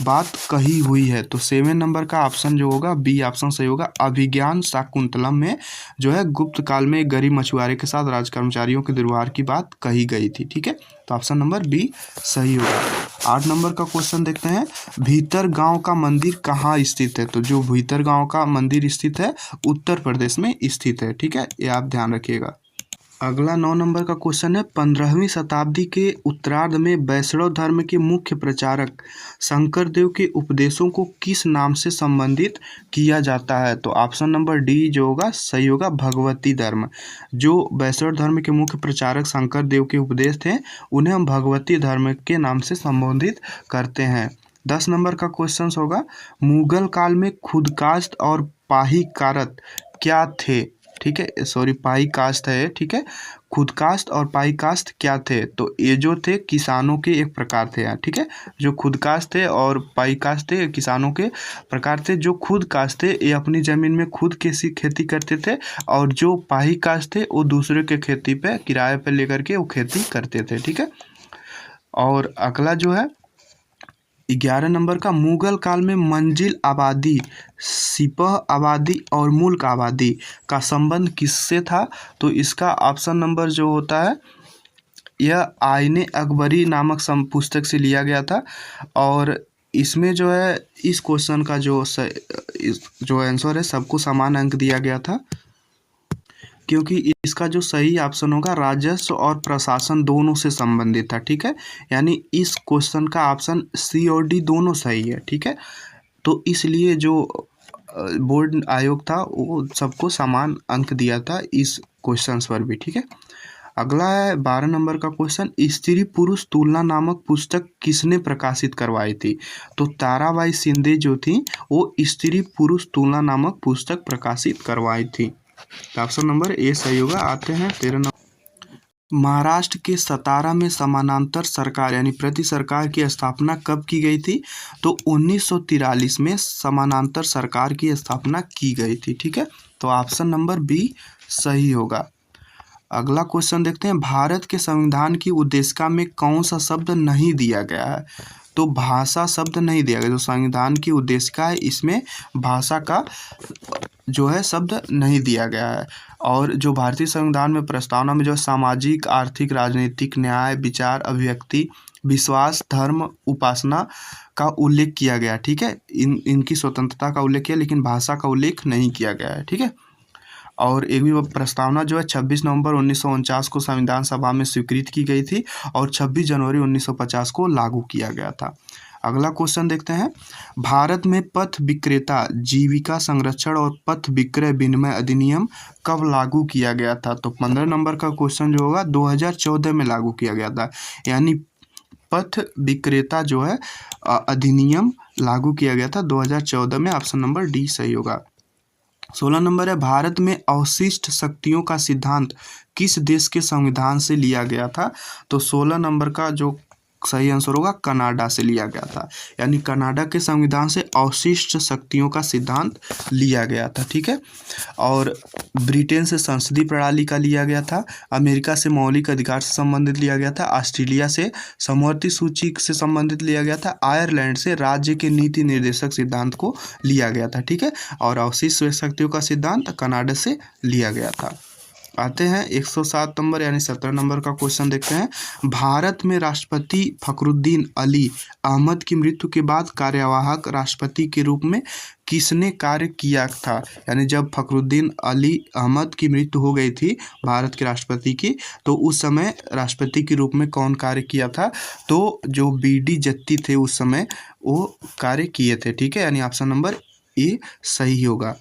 बात कही हुई है? तो 7 नंबर का ऑप्शन जो होगा बी ऑप्शन सही होगा। अभिज्ञान शाकुंतलम में जो है गुप्त काल में एक गरीब मछुआरे के साथ राजकर्मचारियों के दुर्व्यवहार की बात कही गई थी। ठीक है, तो ऑप्शन नंबर बी सही होगा। 8 नंबर का क्वेश्चन देखते हैं। भीतर गांव का मंदिर कहाँ स्थित है? तो जो भीतर गांव का मंदिर स्थित है उत्तर प्रदेश में स्थित है। ठीक है, ये आप ध्यान रखिएगा। अगला 9 नंबर का क्वेश्चन है। 15वीं शताब्दी के उत्तरार्ध में वैष्णव धर्म के मुख्य प्रचारक शंकरदेव के उपदेशों को किस नाम से संबंधित किया जाता है? तो ऑप्शन नंबर डी जो होगा सही होगा, भगवती धर्म। जो वैष्णव धर्म के मुख्य प्रचारक शंकरदेव के उपदेश थे उन्हें हम भगवती धर्म के नाम से संबोधित करते हैं। 10 नंबर का क्वेश्चन होगा। मुगल काल में खुदकास्ट और पाहीकारत क्या थे? ठीक है, सॉरी पाई कास्ट है। ठीक है, खुदकास्ट और पाई कास्ट क्या थे? तो ये जो थे किसानों के एक प्रकार थे यार। ठीक है, जो खुदकास्ट थे और पाई कास्ट थे किसानों के प्रकार थे। जो खुद कास्ट थे ये अपनी ज़मीन में खुद कैसी खेती करते थे और जो पाई कास्ट थे वो दूसरे के खेती पे किराए पे लेकर के वो खेती करते थे। ठीक है, और अगला जो है 11 नंबर का। मुगल काल में मंजिल आबादी, सिपह आबादी और मुल्क आबादी का संबंध किससे था? तो इसका ऑप्शन नंबर जो होता है यह आईने अकबरी नामक पुस्तक से लिया गया था। और इसमें जो है इस क्वेश्चन का जो आंसर है सबको समान अंक दिया गया था क्योंकि इसका जो सही ऑप्शन होगा राजस्व और प्रशासन दोनों से संबंधित था। ठीक है, यानी इस क्वेश्चन का ऑप्शन सी और डी दोनों सही है। ठीक है, तो इसलिए जो बोर्ड आयोग था वो सबको समान अंक दिया था इस क्वेश्चन पर भी। ठीक है, अगला है 12 नंबर का क्वेश्चन। स्त्री पुरुष तुलना नामक पुस्तक किसने प्रकाशित करवाई थी? तो ताराबाई शिंदे जो थी वो स्त्री पुरुष तुलना नामक पुस्तक प्रकाशित करवाई थी। ऑप्शन नंबर ए सही होगा। आते हैं 13 नंबर। महाराष्ट्र के सतारा में समानांतर सरकार यानी प्रति सरकार की स्थापना कब की गई थी? तो 1943 में समानांतर सरकार की स्थापना की गई थी। ठीक है, तो ऑप्शन नंबर बी सही होगा। अगला क्वेश्चन देखते हैं। भारत के संविधान की उद्देशिका में कौन सा शब्द नहीं दिया गया है? तो भाषा शब्द नहीं दिया गया। जो संविधान की उद्देशिका है इसमें भाषा का जो है शब्द नहीं दिया गया है। और जो भारतीय संविधान में प्रस्तावना में जो सामाजिक आर्थिक राजनीतिक न्याय विचार अभिव्यक्ति विश्वास धर्म उपासना का उल्लेख किया गया। ठीक है, इनकी स्वतंत्रता का उल्लेख किया लेकिन भाषा का उल्लेख नहीं किया गया है। ठीक है, और एक भी प्रस्तावना जो है 26 नवंबर 1949 को संविधान सभा में स्वीकृत की गई थी और 26 जनवरी 1950 को लागू किया गया था। अगला क्वेश्चन देखते हैं। भारत में पथ विक्रेता जीविका संरक्षण और पथ विक्रय विनिमय अधिनियम कब लागू किया गया था? तो 15 नंबर का क्वेश्चन जो होगा 2014 में लागू किया गया था। यानी पथ विक्रेता जो है अधिनियम लागू किया गया था 2014 में। ऑप्शन नंबर डी सही होगा। 16 नंबर है। भारत में अवशिष्ट शक्तियों का सिद्धांत किस देश के संविधान से लिया गया था? तो 16 नंबर का जो सही आंसर होगा कनाडा से लिया गया था। यानी कनाडा के संविधान से अवशिष्ट शक्तियों का सिद्धांत लिया गया था। ठीक है। और ब्रिटेन से संसदीय प्रणाली का लिया गया था। अमेरिका से मौलिक अधिकार से संबंधित लिया गया था। ऑस्ट्रेलिया से समवर्ती सूची से संबंधित लिया गया था। आयरलैंड से राज्य के नीति निर्देशक सिद्धांत को लिया गया था। ठीक है। और अवशिष्ट शक्तियों का सिद्धांत कनाडा से लिया गया था। आते हैं 107 नंबर यानी 17 नंबर का क्वेश्चन देखते हैं। भारत में राष्ट्रपति फखरुद्दीन अली अहमद की मृत्यु के बाद कार्यवाहक राष्ट्रपति के रूप में किसने कार्य किया था? यानी जब फखरुद्दीन अली अहमद की मृत्यु हो गई थी भारत के राष्ट्रपति की, तो उस समय राष्ट्रपति के रूप में कौन कार्य किया था? तो जो बी.डी. जत्ती थे उस समय वो कार्य किए थे। ठीक है। यानी ऑप्शन नंबर ए सही होगा।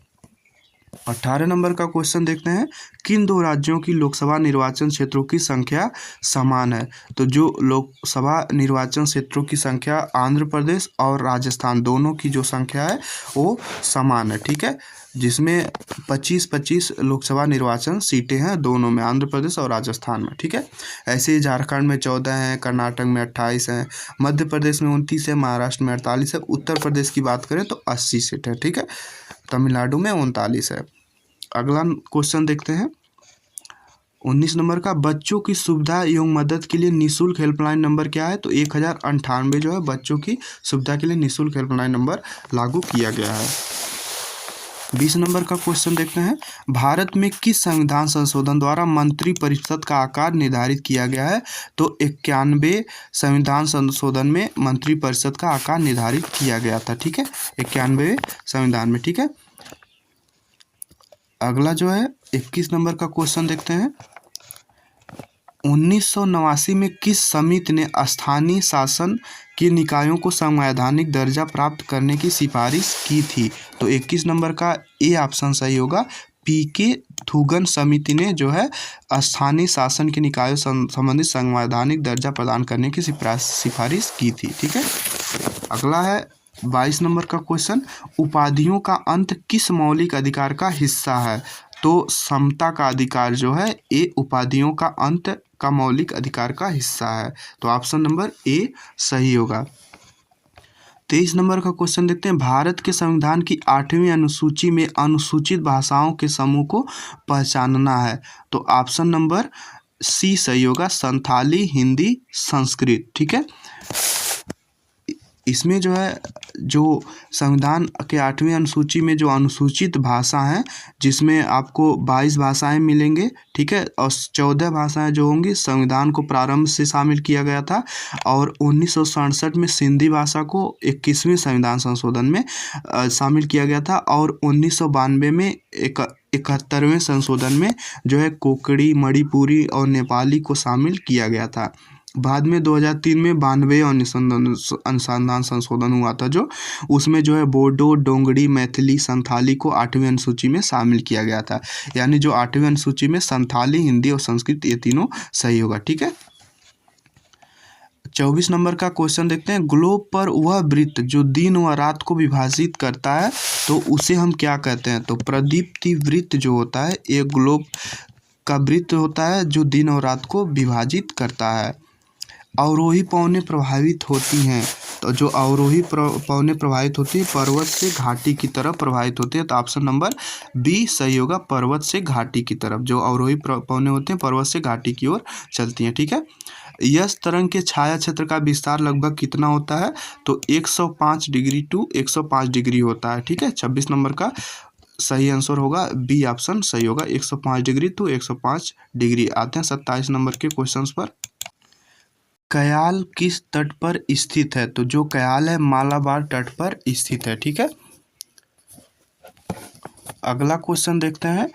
18 नंबर का क्वेश्चन देखते हैं। किन दो राज्यों की लोकसभा निर्वाचन क्षेत्रों की संख्या समान है? तो जो लोकसभा निर्वाचन क्षेत्रों की संख्या आंध्र प्रदेश और राजस्थान दोनों की जो संख्या है वो समान है। ठीक है। जिसमें 25-25 लोकसभा निर्वाचन सीटें हैं दोनों में, आंध्र प्रदेश और राजस्थान में। ठीक है। ऐसे ही झारखंड में 14 हैं, कर्नाटक में 28 हैं, मध्य प्रदेश में 29 है, महाराष्ट्र में 48 है, उत्तर प्रदेश की बात करें तो 80 सीट है। ठीक है। तमिलनाडु में 39 है। अगला क्वेश्चन देखते हैं 19 नंबर का। बच्चों की सुविधा एवं मदद के लिए निःशुल्क हेल्पलाइन नंबर क्या है? तो 1098 जो है बच्चों की सुविधा के लिए निःशुल्क हेल्पलाइन नंबर लागू किया गया है। 20 नंबर का क्वेश्चन देखते हैं। भारत में किस संविधान संशोधन द्वारा मंत्री परिषद का आकार निर्धारित किया गया है? तो 91 संविधान संशोधन में मंत्री परिषद का आकार निर्धारित किया गया था। ठीक है। 91 संविधान में। ठीक है। अगला जो है 21 नंबर का क्वेश्चन देखते हैं। 1989 में किस समिति ने स्थानीय शासन के निकायों को संवैधानिक दर्जा प्राप्त करने की सिफारिश की थी? तो 21 नंबर का ए ऑप्शन सही होगा। पी.के. थुगन समिति ने जो है स्थानीय शासन के निकायों संबंधित संवैधानिक दर्जा प्रदान करने की सिफारिश की थी। ठीक है। अगला है 22 नंबर का क्वेश्चन। उपाधियों का अंत किस मौलिक अधिकार का हिस्सा है? तो समता का अधिकार जो है ये उपाधियों का अंत का मौलिक अधिकार का हिस्सा है। तो ऑप्शन नंबर ए सही होगा। 23 नंबर का क्वेश्चन देखते हैं। भारत के संविधान की 8वीं अनुसूची में अनुसूचित भाषाओं के समूह को पहचानना है। तो ऑप्शन नंबर सी सही होगा। संथाली, हिंदी, संस्कृत। ठीक है। इसमें जो है जो संविधान के 8वीं अनुसूची में जो अनुसूचित भाषा हैं जिसमें आपको 22 भाषाएं मिलेंगे। ठीक है। और 14 भाषाएं जो होंगी संविधान को प्रारंभ से शामिल किया गया था। और 1967 में सिंधी भाषा को 21वें संविधान संशोधन में शामिल किया गया था। और 1992 में 71वें संशोधन में जो है कोंकणी, मणिपुरी और नेपाली को शामिल किया गया था। बाद में 2003 में 92 अनुसंधान संशोधन हुआ था जो उसमें जो है बोडो, डोंगरी, मैथिली, संथाली को 8वीं अनुसूची में शामिल किया गया था। यानी जो 8वीं अनुसूची में संथाली, हिंदी और संस्कृत ये तीनों सही होगा। ठीक है। 24 नंबर का क्वेश्चन देखते हैं। ग्लोब पर वह वृत्त जो दिन व रात को विभाजित करता है तो उसे हम क्या कहते हैं? तो प्रदीप्ति वृत्त जो होता है ये ग्लोब का वृत्त होता है जो दिन और रात को विभाजित करता है। अवरोही पवनें प्रभावित होती हैं। तो जो अवरोही पवनें प्रभावित होती है पर्वत से घाटी की तरफ प्रभावित होती है। तो ऑप्शन नंबर बी सही होगा। पर्वत से घाटी की तरफ जो अवरोही पवनें होती हैं पर्वत से घाटी की ओर चलती हैं। ठीक है। यस तरंग के छाया क्षेत्र का विस्तार लगभग कितना होता है? तो 105 डिग्री टू 105 डिग्री होता है। ठीक है। 26 नंबर का सही आंसर होगा बी ऑप्शन सही होगा। 105 डिग्री टू 105 डिग्री। आते हैं 27 नंबर के क्वेश्चन पर। कयाल किस तट पर स्थित है? तो जो कयाल है मालाबार तट पर स्थित है। ठीक है। अगला क्वेश्चन देखते हैं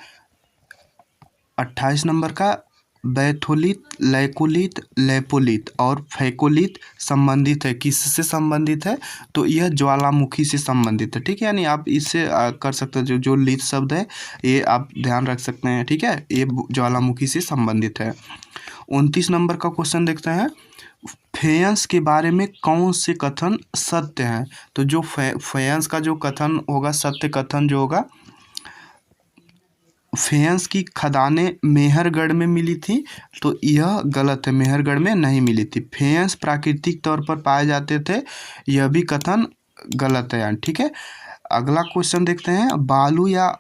28 नंबर का। बैथोलित, लैकोलित, लेपोलित और फैकोलित संबंधित है, किससे संबंधित है? तो यह ज्वालामुखी से संबंधित है। ठीक है। यानी आप इससे कर सकते हैं जो लित शब्द है ये आप ध्यान रख सकते हैं। ठीक है। ये ज्वालामुखी से संबंधित है। 29 नंबर का क्वेश्चन देखते हैं। फेयंस के बारे में कौन से कथन सत्य हैं? तो जो फेयंस का जो कथन होगा सत्य कथन जो होगा फेंस की खदानें मेहरगढ़ में मिली थी, तो यह गलत है, मेहरगढ़ में नहीं मिली थी। फेंस प्राकृतिक तौर पर पाए जाते थे, यह भी कथन गलत है यानी, ठीक है। अगला क्वेश्चन देखते हैं, बालू या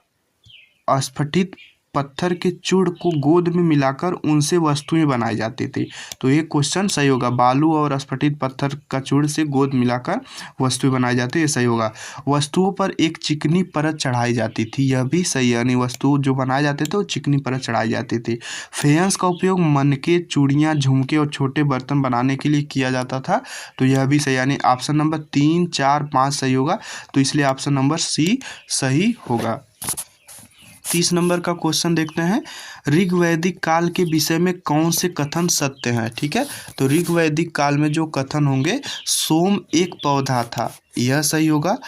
अस्फटित पत्थर के चूर्ण को गोंद में मिलाकर उनसे वस्तुएं बनाई जाती थी, तो ये क्वेश्चन सही होगा। बालू और अस्फटित पत्थर का चूर्ण से गोंद मिलाकर वस्तुएं बनाई जाती है, ये सही होगा। वस्तुओं पर एक चिकनी परत चढ़ाई जाती थी, यह भी सही है, यानी वस्तु जो बनाए जाते थे वो चिकनी परत चढ़ाई जाती थी। फेंस का उपयोग मनके, चूड़ियाँ, झुमके और छोटे बर्तन बनाने के लिए किया जाता था, तो यह भी सही, यानी ऑप्शन नंबर 3, 4, 5 सही होगा, तो इसलिए ऑप्शन नंबर सी सही होगा। 30 नंबर का क्वेश्चन देखते हैं, ऋग्वैदिक काल के विषय में कौन से कथन सत्य हैं, ठीक है। तो ऋग्वैदिक काल में जो कथन होंगे, सोम एक पौधा था, यह सही होगा।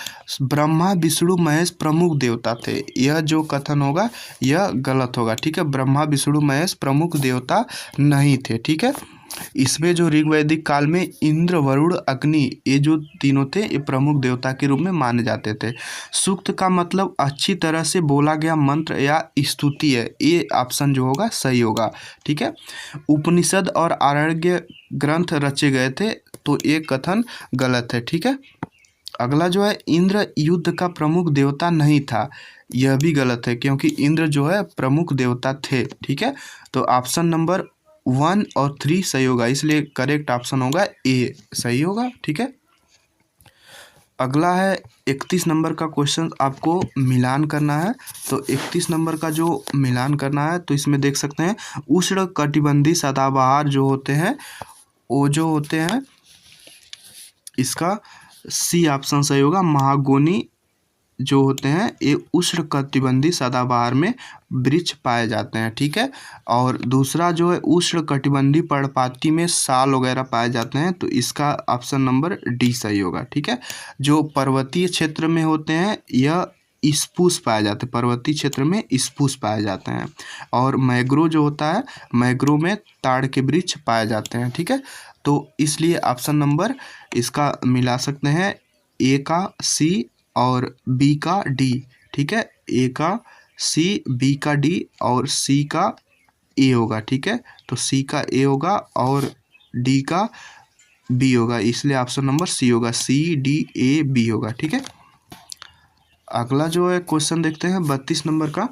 ब्रह्मा विष्णु महेश प्रमुख देवता थे, यह जो कथन होगा यह गलत होगा, ठीक है। ब्रह्मा विष्णु महेश प्रमुख देवता नहीं थे, ठीक है। इसमें जो ऋग्वैदिक काल में इंद्र, वरुण, अग्नि, ये जो तीनों थे ये प्रमुख देवता के रूप में माने जाते थे। सूक्त का मतलब अच्छी तरह से बोला गया मंत्र या स्तुति है, ये ऑप्शन जो होगा सही होगा, ठीक है। उपनिषद और आरण्यक ग्रंथ रचे गए थे, तो ये कथन गलत है, ठीक है। अगला जो है, इंद्र युद्ध का प्रमुख देवता नहीं था, यह भी गलत है, क्योंकि इंद्र जो है प्रमुख देवता थे, ठीक है। तो ऑप्शन नंबर 1 और 3 सही होगा, इसलिए करेक्ट ऑप्शन होगा ए सही होगा, ठीक है। अगला है 31 नंबर का क्वेश्चन, आपको मिलान करना है, तो 31 नंबर का जो मिलान करना है, तो इसमें देख सकते हैं उष्ण कटिबंधीय सदाबहार जो होते हैं, वो जो होते हैं, इसका सी ऑप्शन सही होगा। महागोनी जो होते हैं ये उष्ण कटिबंधीय सदाबहार में वृक्ष पाए जाते हैं, ठीक है। और दूसरा जो है उष्ण कटिबंधीय पर्णपाती में साल वगैरह पाए जाते हैं, तो इसका ऑप्शन नंबर डी सही होगा, ठीक है। जो पर्वतीय क्षेत्र में होते हैं यह स्पूस पाए जाते हैं, पर्वतीय क्षेत्र में स्पूस पाए जाते हैं। और मैग्रो जो होता है, मैग्रो में ताड़ के वृक्ष पाए जाते हैं, ठीक है। तो इसलिए ऑप्शन नंबर इसका मिला सकते हैं, ए का सी और बी का डी, ठीक है। ए का सी, बी का डी और सी का ए होगा, ठीक है। तो सी का ए होगा और डी का बी होगा, इसलिए ऑप्शन नंबर सी होगा, सी डी ए बी होगा, ठीक है। अगला जो है क्वेश्चन देखते हैं 32 नंबर का,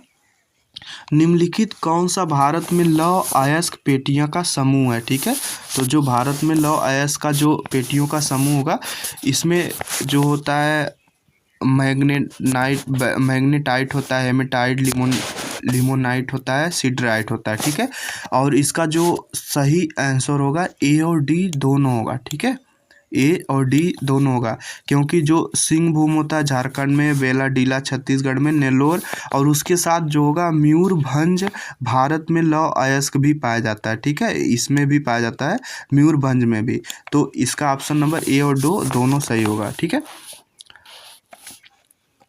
निम्नलिखित कौन सा भारत में लौह अयस्क पेटियों का समूह है, ठीक है। तो जो भारत में लौह अयस्क का जो पेटियों का समूह होगा, इसमें जो होता है मैग्नेटाइट होता है, हेमेटाइट, लिमोनाइट होता है, सिडराइट होता है, ठीक है। और इसका जो सही आंसर होगा ए और डी दोनों होगा, ठीक है। ए और डी दोनों होगा, क्योंकि जो सिंहभूम होता है झारखंड में, बेलाडीला छत्तीसगढ़ में, नेल्लोर, और उसके साथ जो होगा मयूरभंज भारत में लौह अयस्क भी पाया जाता है, ठीक है। इसमें भी पाया जाता है, मयूरभंज में भी, तो इसका ऑप्शन नंबर ए और दो दोनों सही होगा, ठीक है।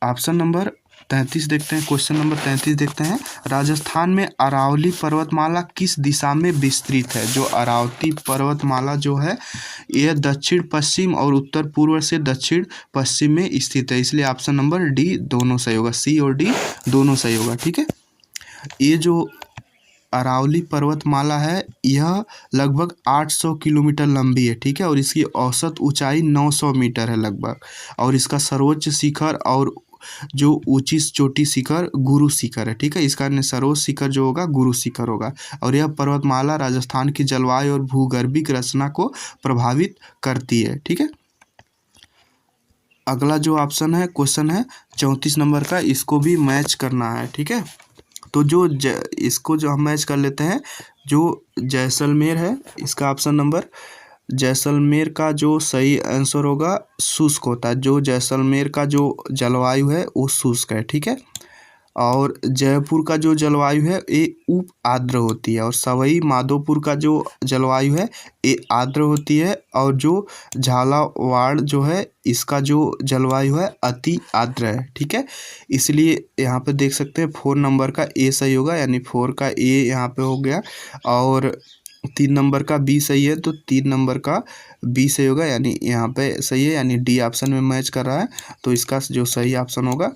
ऑप्शन नंबर 33 देखते हैं, क्वेश्चन नंबर 33 देखते हैं, राजस्थान में अरावली पर्वतमाला किस दिशा में विस्तृत है। जो अरावती पर्वतमाला जो है यह दक्षिण पश्चिम और उत्तर पूर्व से दक्षिण पश्चिम में स्थित है, इसलिए ऑप्शन नंबर डी दोनों सही होगा, सी और डी दोनों सही होगा, ठीक है। ये जो अरावली पर्वतमाला है यह लगभग 800 किलोमीटर लंबी है, ठीक है। और इसकी औसत ऊंचाई 900 मीटर है लगभग, और इसका सर्वोच्च शिखर और जो ऊंची चोटी शिखर गुरु शिखर है, ठीक है। इसका सर्वोच्च शिखर जो होगा गुरु शिखर होगा, और यह पर्वतमाला राजस्थान की जलवायु और भूगर्भिक रचना को प्रभावित करती है, ठीक है। अगला जो ऑप्शन है क्वेश्चन है 34 नंबर का, इसको भी मैच करना है, ठीक है। तो इसको जो हम मैच कर लेते हैं, जो जैसलमेर है, इसका ऑप्शन नंबर जैसलमेर का जो सही आंसर होगा शुष्क होता है, जो जैसलमेर का जो जलवायु है वो शुष्क है, ठीक है। और जयपुर का जो जलवायु है ये उप आर्द्र होती है, और सवाई माधोपुर का जो जलवायु है ये आर्द्र होती है, और जो झालावाड़ जो है इसका जो जलवायु है अति आर्द्र है, ठीक है। इसलिए यहाँ पे देख सकते हैं 4 नंबर का ए सही होगा, यानी 4 का ए यहाँ पे हो गया, और 3 नंबर का बी सही है, तो 3 नंबर का बी सही होगा, यानी यहाँ पे सही है, यानी डी ऑप्शन में मैच कर रहा है, तो इसका जो सही ऑप्शन होगा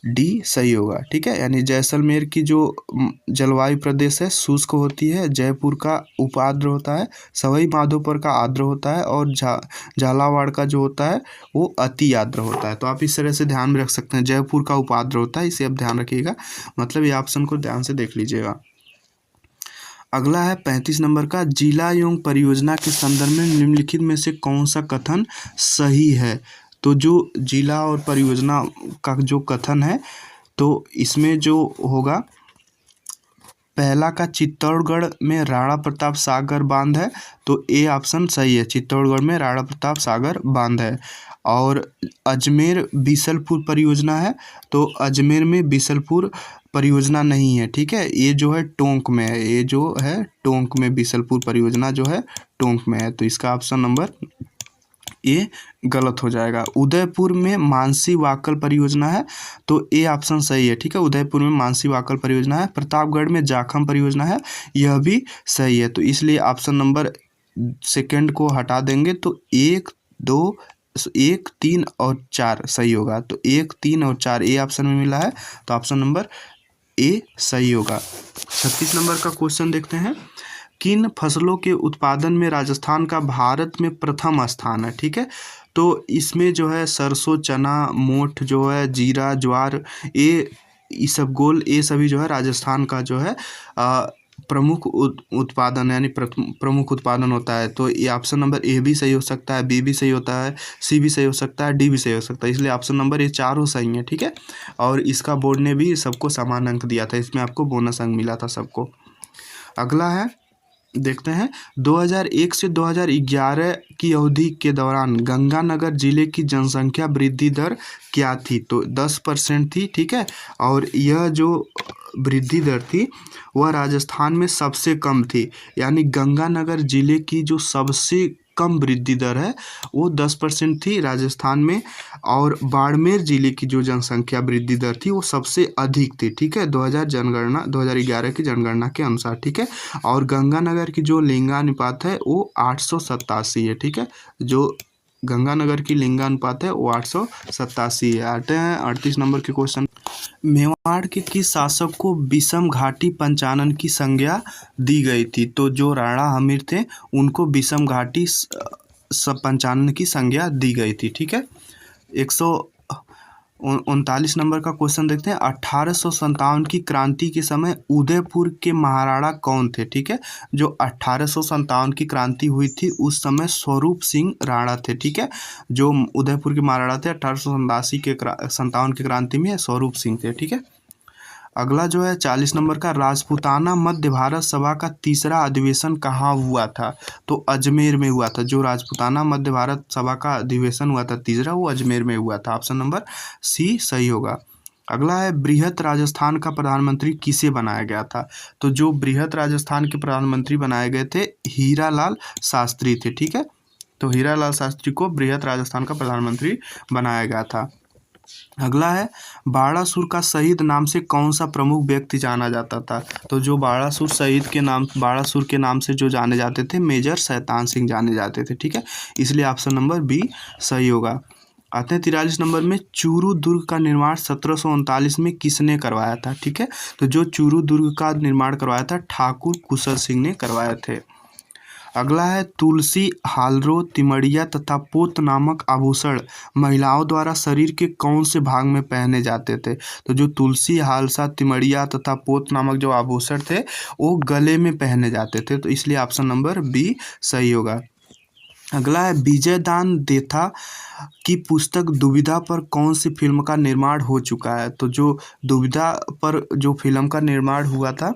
डी सही होगा। ठीक है, यानी जैसलमेर की जो जलवायु प्रदेश है शुष्क होती है, जयपुर का उपाद्र होता है, सवाई माधोपुर का आर्द्र होता है और झालावाड़ का जो होता है वो अति आर्द्र होता है। तो आप इस तरह से ध्यान में रख सकते हैं, जयपुर का उपाद्र होता है, इसे आप ध्यान रखिएगा, मतलब ये ऑप्शन को ध्यान से देख लीजिएगा। अगला है 35 नंबर का, जिला एवं परियोजना के संदर्भ में निम्नलिखित में से कौन सा कथन सही है। तो जो जिला और परियोजना का जो कथन है तो इसमें जो होगा पहला का चित्तौड़गढ़ में राणा प्रताप सागर बांध है, तो ए ऑप्शन सही है, चित्तौड़गढ़ में राणा प्रताप सागर बांध है। और अजमेर बीसलपुर परियोजना है, तो अजमेर में बीसलपुर परियोजना नहीं है। ठीक है, ये जो है टोंक में है, ये जो है टोंक में बीसलपुर परियोजना जो है टोंक में है, तो इसका ऑप्शन नंबर ये गलत हो जाएगा। उदयपुर में मानसी वाकल परियोजना है, तो ए ऑप्शन सही है। ठीक है, उदयपुर में मानसी वाकल परियोजना है। प्रतापगढ़ में जाखम परियोजना है, यह भी सही है, तो इसलिए ऑप्शन नंबर सेकंड को हटा देंगे, तो 1, 2, 1, 3 और 4 सही होगा। तो 1, 3 और 4 ए ऑप्शन में मिला है, तो ऑप्शन नंबर ए सही होगा। 36 नंबर का क्वेश्चन देखते हैं, किन फसलों के उत्पादन में राजस्थान का भारत में प्रथम स्थान है। ठीक है, तो इसमें जो है सरसों, चना, मोठ जो है, जीरा, ज्वार, ये इसबगोल, ये सभी जो है राजस्थान का जो है प्रमुख उत्पादन यानी प्रमुख उत्पादन होता है। तो ये ऑप्शन नंबर ए भी सही हो सकता है, बी भी सही होता है, सी भी सही हो सकता है, डी भी सही हो सकता है, इसलिए ऑप्शन नंबर ये चारों सही है। ठीक है, और इसका बोर्ड ने भी सबको समान अंक दिया था, इसमें आपको बोनस अंक मिला था सबको। अगला है देखते हैं, 2001 से 2011 की अवधि के दौरान गंगानगर जिले की जनसंख्या वृद्धि दर क्या थी। तो 10% थी। ठीक है, और यह जो वृद्धि दर थी वह राजस्थान में सबसे कम थी, यानी गंगानगर जिले की जो सबसे कम वृद्धि दर है वो 10% थी राजस्थान में, और बाड़मेर जिले की जो जनसंख्या वृद्धि दर थी वो सबसे अधिक थी। ठीक है, 2011 की जनगणना के अनुसार। ठीक है, और गंगानगर की जो लिंगानुपात है वो 887 है। ठीक है, जो गंगानगर की लिंगानुपात है वो 887 है। आते हैं 38 नंबर के क्वेश्चन, मेवाड़ के किस शासक को विषम घाटी पंचानन की संज्ञा दी गई थी। तो जो राणा हमीर थे उनको विषम घाटी पंचानन की संज्ञा दी गई थी। ठीक है, 139 नंबर का क्वेश्चन देखते हैं, 1857 की क्रांति के समय उदयपुर के महाराणा कौन थे। ठीक है, जो 1857 की क्रांति हुई थी उस समय स्वरूप सिंह राणा थे। ठीक है, जो उदयपुर के महाराणा थे 1857 की क्रांति में स्वरूप सिंह थे। ठीक है, अगला जो है 40 नंबर का, राजपूताना मध्य भारत सभा का तीसरा अधिवेशन कहाँ हुआ था। तो अजमेर में हुआ था। जो राजपूताना मध्य भारत सभा का अधिवेशन हुआ था तीसरा, वो अजमेर में हुआ था। ऑप्शन नंबर सी सही होगा। अगला है, बृहत राजस्थान का प्रधानमंत्री किसे बनाया गया था। तो जो बृहत राजस्थान के प्रधानमंत्री बनाए गए थे हीरालाल शास्त्री थे। ठीक है, तो हीरालाल शास्त्री को बृहत राजस्थान का प्रधानमंत्री बनाया गया था। अगला है, बाणासुर का शहीद नाम से कौन सा प्रमुख व्यक्ति जाना जाता था। तो जो बाणासुर के नाम से जो जाने जाते थे मेजर शैतान सिंह जाने जाते थे। ठीक है, इसलिए ऑप्शन नंबर बी सही होगा। आते हैं 43 नंबर में, चूरू दुर्ग का निर्माण 1739 में किसने करवाया था। ठीक है, तो जो चूरू दुर्ग का निर्माण करवाया था ठाकुर कुशल सिंह ने करवाए थे। अगला है, तुलसी, हालरो, तिमड़िया तथा पोत नामक आभूषण महिलाओं द्वारा शरीर के कौन से भाग में पहने जाते थे। तो जो तुलसी, हालसा, तिमड़िया तथा पोत नामक जो आभूषण थे वो गले में पहने जाते थे, तो इसलिए ऑप्शन नंबर बी सही होगा। अगला है, विजय दान देथा की पुस्तक दुविधा पर कौन सी फिल्म का निर्माण हो चुका है। तो जो दुविधा पर जो फिल्म का निर्माण हुआ था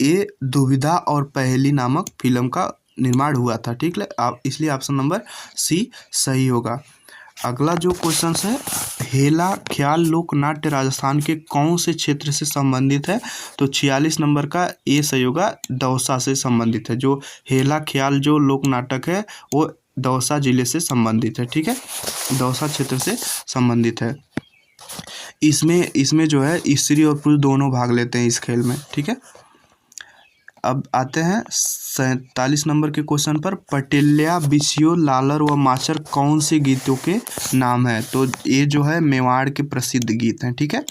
ये दुविधा और पहेली नामक फिल्म का निर्माण हुआ था। ठीक है, आप इसलिए ऑप्शन नंबर सी सही होगा। अगला जो क्वेश्चन है, हेला ख्याल लोक नाट्य राजस्थान के कौन से क्षेत्र से संबंधित है। तो 46 नंबर का ए सही होगा, दौसा से संबंधित है। जो हेला ख्याल जो लोक नाटक है वो दौसा जिले से संबंधित है। ठीक है, दौसा क्षेत्र से संबंधित है। इसमें जो है स्त्री और पुरुष दोनों भाग लेते हैं इस खेल में। ठीक है, अब आते हैं 47 नंबर के क्वेश्चन पर। पटेल्या, बिस्यो, लालर व माचर कौन से गीतों के नाम है? तो ये जो है मेवाड़ के प्रसिद्ध गीत हैं, ठीक है।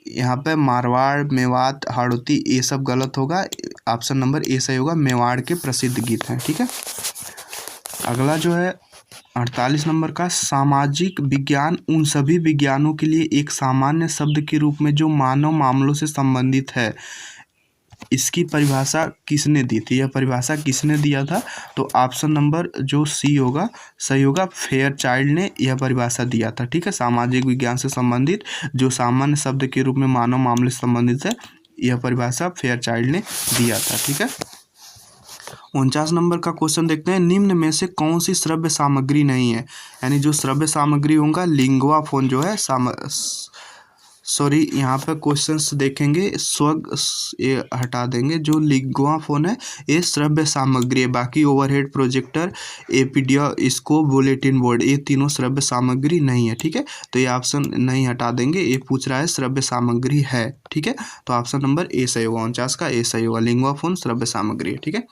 यहाँ पे मारवाड़, मेवात, हाड़ौती ये सब गलत होगा। ऑप्शन नंबर ए सही होगा, मेवाड़ के प्रसिद्ध गीत हैं, ठीक है। अगला जो है 48 नंबर का, सामाजिक विज्ञान उन सभी विज्ञानों के लिए एक सामान्य शब्द के रूप में जो मानव मामलों से संबंधित है, इसकी परिभाषा किसने दी थी? यह परिभाषा किसने दिया था? तो ऑप्शन नंबर जो सी होगा सही होगा, फेयरचाइल्ड ने यह परिभाषा दिया था, ठीक है। सामाजिक विज्ञान से संबंधित जो सामान्य शब्द के रूप में मानव मामले से संबंधित है, यह परिभाषा फेयरचाइल्ड ने दिया था, ठीक है। 49 नंबर का क्वेश्चन देखते हैं। निम्न में से कौन सी श्रव्य सामग्री नहीं है? यानी जो श्रव्य सामग्री होगा, लिंगुआ फोन जो है सॉरी, यहाँ पे क्वेश्चंस देखेंगे, स्वग ये हटा देंगे। जो लिंगुआ फोन है ये श्रव्य सामग्री है, बाकी overhead projector, epidiascope, bulletin board ये तीनों श्रव्य सामग्री नहीं है, ठीक है। तो ये ऑप्शन नहीं हटा देंगे, ये पूछ रहा है श्रव्य सामग्री है, ठीक है। तो ऑप्शन नंबर ए सही होगा, 49 का ए सही होगा, लिंगुआ फोन श्रव्य सामग्री है, ठीक है।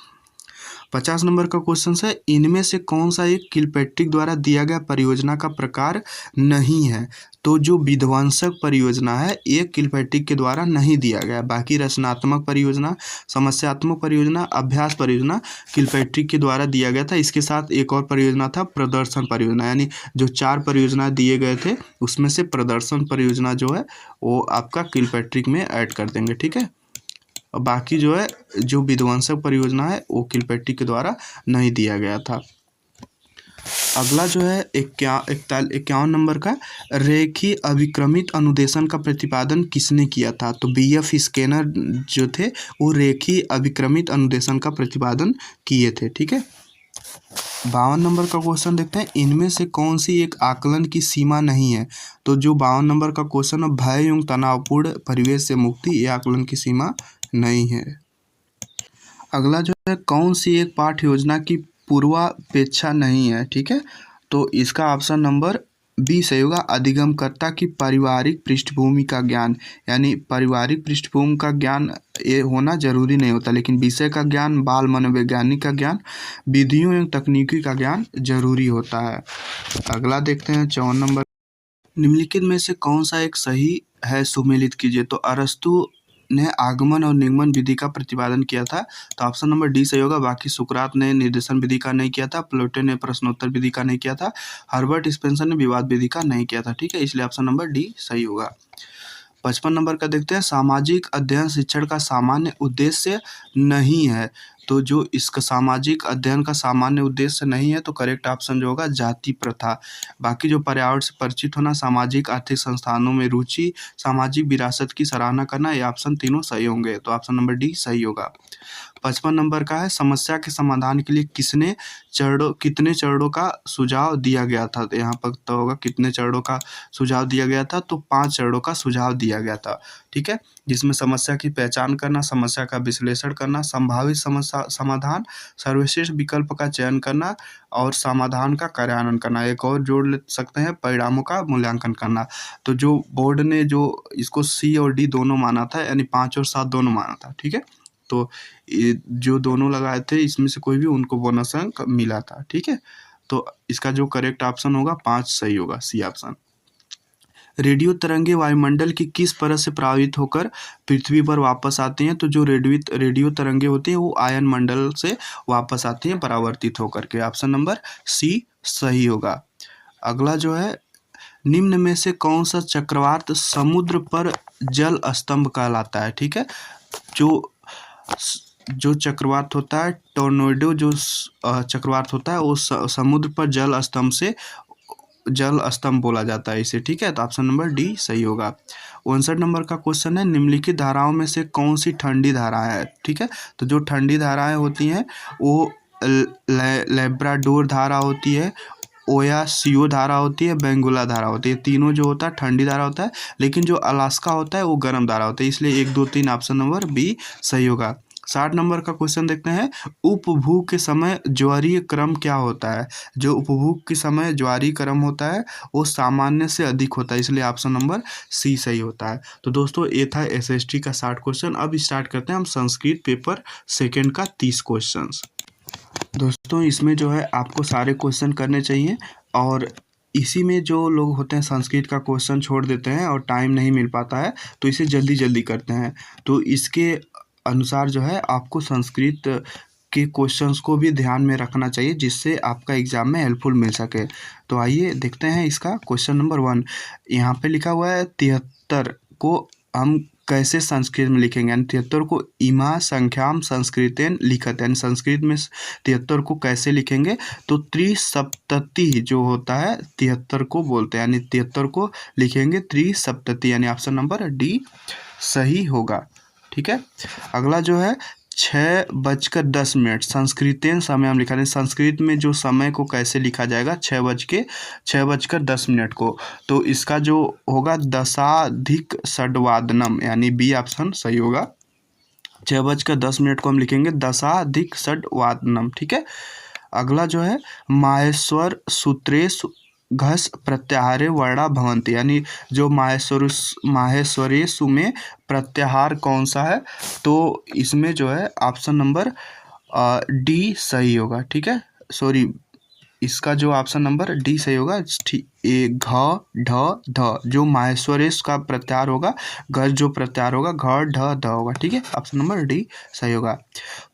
50 नंबर का क्वेश्चन है। इनमें से कौन सा एक किलपैट्रिक द्वारा दिया गया परियोजना का प्रकार नहीं है? तो जो विध्वंसक परियोजना है ये किलपैट्रिक के द्वारा नहीं दिया गया, बाकी रचनात्मक परियोजना, समस्यात्मक परियोजना, अभ्यास परियोजना किलपैट्रिक के द्वारा दिया गया था। इसके साथ एक और परियोजना था प्रदर्शन परियोजना, यानी जो 4 परियोजना दिए गए थे उसमें से प्रदर्शन परियोजना जो है वो आपका किलपैट्रिक में ऐड कर देंगे, ठीक है। और बाकी जो है जो विध्वंसक परियोजना है वो किलपैट्रिक के द्वारा नहीं दिया गया था। अगला जो है 51 नंबर का, रेखीय अभिक्रमित अनुदेशन का प्रतिपादन किसने किया था? तो BF स्कैनर जो थे वो रेखीय अभिक्रमित अनुदेशन का प्रतिपादन किए थे, ठीक है। 52 नंबर का क्वेश्चन देखते हैं। इनमें से कौन सी एक आकलन की सीमा नहीं है? तो जो 52 नंबर का क्वेश्चन है, भय एवं तनावपूर्ण परिवेश से मुक्ति, ये आकलन की सीमा नहीं है। अगला जो है, कौन सी एक पाठ्य योजना की पूर्वापेक्षा नहीं है, ठीक है। तो इसका ऑप्शन नंबर बी सही होगा, अधिगमकर्ता की पारिवारिक पृष्ठभूमि का ज्ञान। यानी पारिवारिक पृष्ठभूमि का ज्ञान ये होना जरूरी नहीं होता, लेकिन विषय का ज्ञान, बाल मनोवैज्ञानिक का ज्ञान, विधियों एवं तकनीकी का ज्ञान जरूरी होता है। अगला देखते हैं 54 नंबर। निम्नलिखित में से कौन सा एक सही है, सुमेलित कीजिए। तो अरस्तु ने आगमन और निगमन विधि का प्रतिपादन किया था, तो ऑप्शन नंबर डी सही होगा। बाकी सुकरात ने निर्देशन विधि का नहीं किया था, प्लेटो ने प्रश्नोत्तर विधि का नहीं किया था, हर्बर्ट स्पेंसर ने विवाद विधि का नहीं किया था, ठीक है। इसलिए ऑप्शन नंबर डी सही होगा। 55 नंबर का देखते हैं। सामाजिक अध्ययन शिक्षण का सामान्य उद्देश्य नहीं है। तो जो इसका सामाजिक अध्ययन का सामान्य उद्देश्य नहीं है, तो करेक्ट ऑप्शन जो होगा जाति प्रथा। बाकी जो पर्यावरण से परिचित होना, सामाजिक आर्थिक संस्थानों में रुचि, सामाजिक विरासत की सराहना करना, ये ऑप्शन तीनों सही होंगे, तो ऑप्शन नंबर डी सही होगा। 55 नंबर का है, समस्या के समाधान के लिए कितने चरणों का सुझाव दिया गया था? तो यहाँ पर तो होगा कितने चरणों का सुझाव दिया गया था, तो 5 चरणों का सुझाव दिया गया था, ठीक है। जिसमें समस्या की पहचान करना, समस्या का विश्लेषण करना, संभावित समस्या समाधान, सर्वश्रेष्ठ विकल्प का चयन करना और समाधान का कार्यान्वयन करना। एक और जोड़ ले सकते हैं, परिणामों का मूल्यांकन करना। तो जो बोर्ड ने जो इसको सी और डी दोनों माना था, यानी 5 और 7 दोनों माना था, ठीक है। तो जो दोनों लगाए थे इसमें से कोई भी उनको बोनस अंक मिला था, ठीक है। तो इसका जो करेक्ट ऑप्शन होगा 5 सही होगा, सी ऑप्शन। रेडियो तरंगे वायुमंडल की किस परत से प्रभावित होकर पृथ्वी पर वापस आती हैं? तो जो रेडियो तरंगे होती हैं वो आयन मंडल से वापस आती हैं परावर्तित होकर के। ऑप्शन नंबर सी सही होगा। अगला जो है, निम्न में से कौन सा चक्रवात समुद्र पर जल स्तंभ कहलाता है, ठीक है। जो चक्रवात होता है, टोर्नेडो जो चक्रवात होता है वो समुद्र पर जल स्तंभ बोला जाता है इसे, ठीक है। तो ऑप्शन नंबर डी सही होगा। 59 नंबर का क्वेश्चन है, निम्नलिखित धाराओं में से कौन सी ठंडी धाराएं है, ठीक है। तो जो ठंडी धाराएं होती हैं वो लैब्राडोर धारा होती है, ओयासियो धारा होती है, बेंगुला धारा होती है। तीनों जो होता है ठंडी धारा होता है, लेकिन जो अलास्का होता है वो गर्म धारा होता है, इसलिए 1, 2, 3 ऑप्शन नंबर बी सही होगा। 60 नंबर का क्वेश्चन देखते हैं, उपभोग के समय ज्वारीय क्रम क्या होता है। जो उपभोग के समय ज्वारीय क्रम होता है वो सामान्य से अधिक होता है, इसलिए ऑप्शन नंबर सी सही होता है। तो दोस्तों ये था एसएसटी का 60 क्वेश्चन। अब स्टार्ट करते हैं हम संस्कृत पेपर सेकेंड का 30 क्वेश्चन। दोस्तों इसमें जो है आपको सारे क्वेश्चन करने चाहिए, और इसी में जो लोग होते हैं संस्कृत का क्वेश्चन छोड़ देते हैं और टाइम नहीं मिल पाता है तो इसे जल्दी जल्दी करते हैं। तो इसके अनुसार जो है आपको संस्कृत के क्वेश्चंस को भी ध्यान में रखना चाहिए, जिससे आपका एग्जाम में हेल्पफुल मिल सके। तो आइए देखते हैं इसका क्वेश्चन नंबर 1। यहाँ पे लिखा हुआ है 73 को हम कैसे संस्कृत में लिखेंगे, यानी 73 को इमा संख्याम संस्कृतेन लिखत, यानी संस्कृत में 73 को कैसे लिखेंगे। तो त्रिसप्तति जो होता है 73 को बोलते हैं, यानी 73 को लिखेंगे त्रिसप्तति, यानी ऑप्शन नंबर डी सही होगा। ठीक है, अगला जो है 6:10 संस्कृतेन समय हम लिखा रहे हैं, संस्कृत में जो समय को कैसे लिखा जाएगा 6:10 को। तो इसका जो होगा दशाधिक षड्वादनम, यानी बी ऑप्शन सही होगा। 6:10 को हम लिखेंगे दशाधिक षड्वादनम। ठीक है, अगला जो है माहेश्वर सूत्रे घस प्रत्याहारे वर्णा भवन्ति, यानी जो माहेश्वरेषु में प्रत्याहार कौन सा है। तो इसमें जो है ऑप्शन नंबर डी सही होगा। ठीक है, सॉरी, इसका जो ऑप्शन नंबर डी सही होगा। घ ढ ध जो माहेश्वरेश का प्रत्याहार होगा, घर जो प्रत्याहार होगा घ ढ ध होगा। ठीक है, ऑप्शन नंबर डी सही होगा।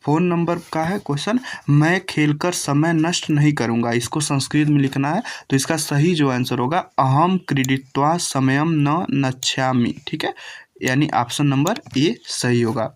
फोन नंबर का है क्वेश्चन, मैं खेलकर समय नष्ट नहीं करूंगा, इसको संस्कृत में लिखना है। तो इसका सही जो आंसर होगा अहम क्रीडित्वा समयम न नच्छामि। ठीक है, यानी ऑप्शन नंबर ए सही होगा।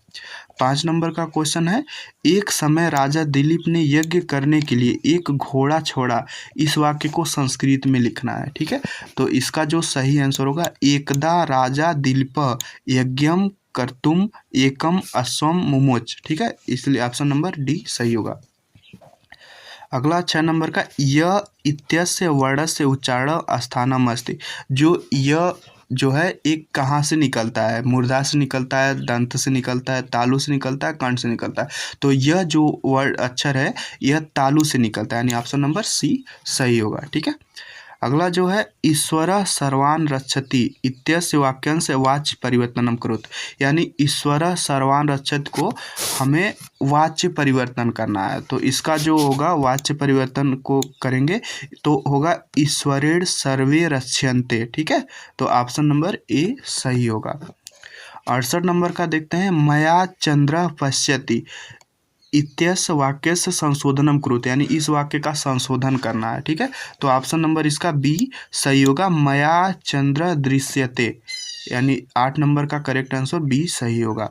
5 नंबर का क्वेश्चन है, एक समय राजा दिलीप ने यज्ञ करने के लिए एक घोड़ा छोड़ा, इस वाक्य को संस्कृत में लिखना है। ठीक है, तो इसका जो सही आंसर होगा एकदा राजा दिलीप यज्ञम कर्तुम एकम अश्वम मुमोच। ठीक है, इसलिए ऑप्शन नंबर डी सही होगा। अगला 6 नंबर का य इत्यस्य वर्णस्य उच्चारण स्थानम अस्ति, जो य जो है एक कहाँ से निकलता है, मूर्धा से निकलता है, दंत से निकलता है, तालु से निकलता है, कंठ से निकलता है। तो यह जो वर्ड अक्षर है यह तालु से निकलता है, यानी ऑप्शन नंबर सी सही होगा। ठीक है, अगला जो है ईश्वर सर्वान रक्षति इत्यस्य वाक्यांश वाच्य परिवर्तनम करोत, यानी ईश्वर सर्वान रक्षत को हमें वाच्य परिवर्तन करना है। तो इसका जो होगा वाच्य परिवर्तन को करेंगे तो होगा ईश्वरेण सर्वे रक्ष्यन्ते। ठीक है, तो ऑप्शन नंबर ए सही होगा। 68 नंबर का देखते हैं, मया चंद्र पश्यति इत्यस्य वाक्यस्य संशोधनम कुरुते, यानी इस वाक्य का संशोधन करना है। ठीक है, तो ऑप्शन नंबर इसका बी सही होगा, मया चंद्र दृश्यते, यानी 8 नंबर का करेक्ट आंसर बी सही होगा।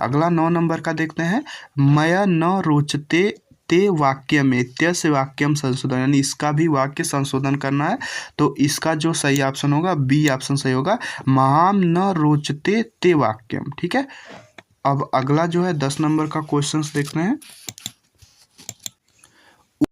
अगला 9 नंबर का देखते हैं, मया न रोचते ते वाक्य में इत्यस्य वाक्यम संशोधन, यानी इसका भी वाक्य संशोधन करना है। तो इसका जो सही ऑप्शन होगा बी ऑप्शन सही होगा, महाम न रोचते ते वाक्यम। ठीक है, अब अगला जो है 10 नंबर का क्वेश्चंस देखते हैं,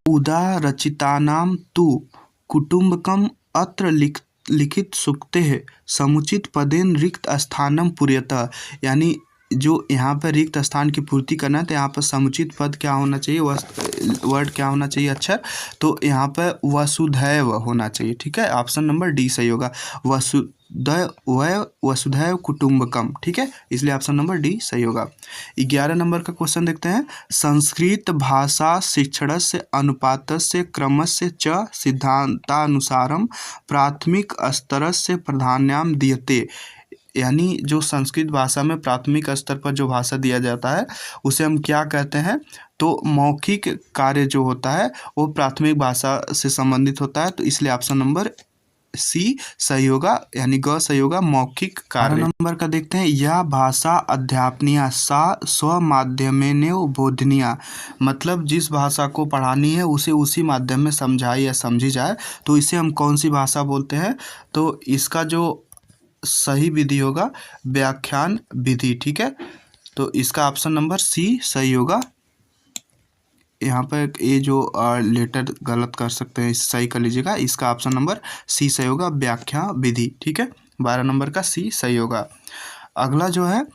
उदारचितानां तु कुटुम्बकम अत्र लिखित सूक्तेः समुचित पदेन रिक्त स्थानम पूर्यतः, यानी जो यहाँ पर रिक्त स्थान की पूर्ति करना है तो यहाँ पर समुचित पद क्या होना चाहिए, वर्ड क्या होना चाहिए अक्षर। तो यहाँ पर वसुधैव होना चाहिए। ठीक है, ऑप्शन नंबर डी सही होगा, वसुधैव कुटुम्बकम। ठीक है, इसलिए ऑप्शन नंबर डी सही होगा। 11 नंबर का क्वेश्चन देखते हैं, संस्कृत भाषा शिक्षणस्य अनुपातस्य क्रमस्य च सिद्धांतानुसारम प्राथमिक स्तरस्य प्राधान्यम दीयते, यानी जो संस्कृत भाषा में प्राथमिक स्तर पर जो भाषा दिया जाता है उसे हम क्या कहते हैं। तो मौखिक कार्य जो होता है वो प्राथमिक भाषा से संबंधित होता है, तो इसलिए ऑप्शन नंबर सी सही होगा, यानी ग सही होगा, मौखिक कार्य। नंबर का देखते हैं, यह भाषा अध्यापनीय सा स्वमाध्यमेनेव बोधनीय, मतलब जिस भाषा को पढ़ानी है उसे उसी माध्यम में समझाई या समझी जाए, तो इसे हम कौन सी भाषा बोलते हैं। तो इसका जो सही विधि होगा व्याख्यान विधि। ठीक है, तो इसका ऑप्शन नंबर सी सही होगा। यहाँ पर ये जो लेटर गलत कर सकते हैं, सही कर लीजिएगा, इसका ऑप्शन नंबर सी सही होगा, व्याख्या विधि। ठीक है, 12 नंबर का सी सही होगा। अगला जो है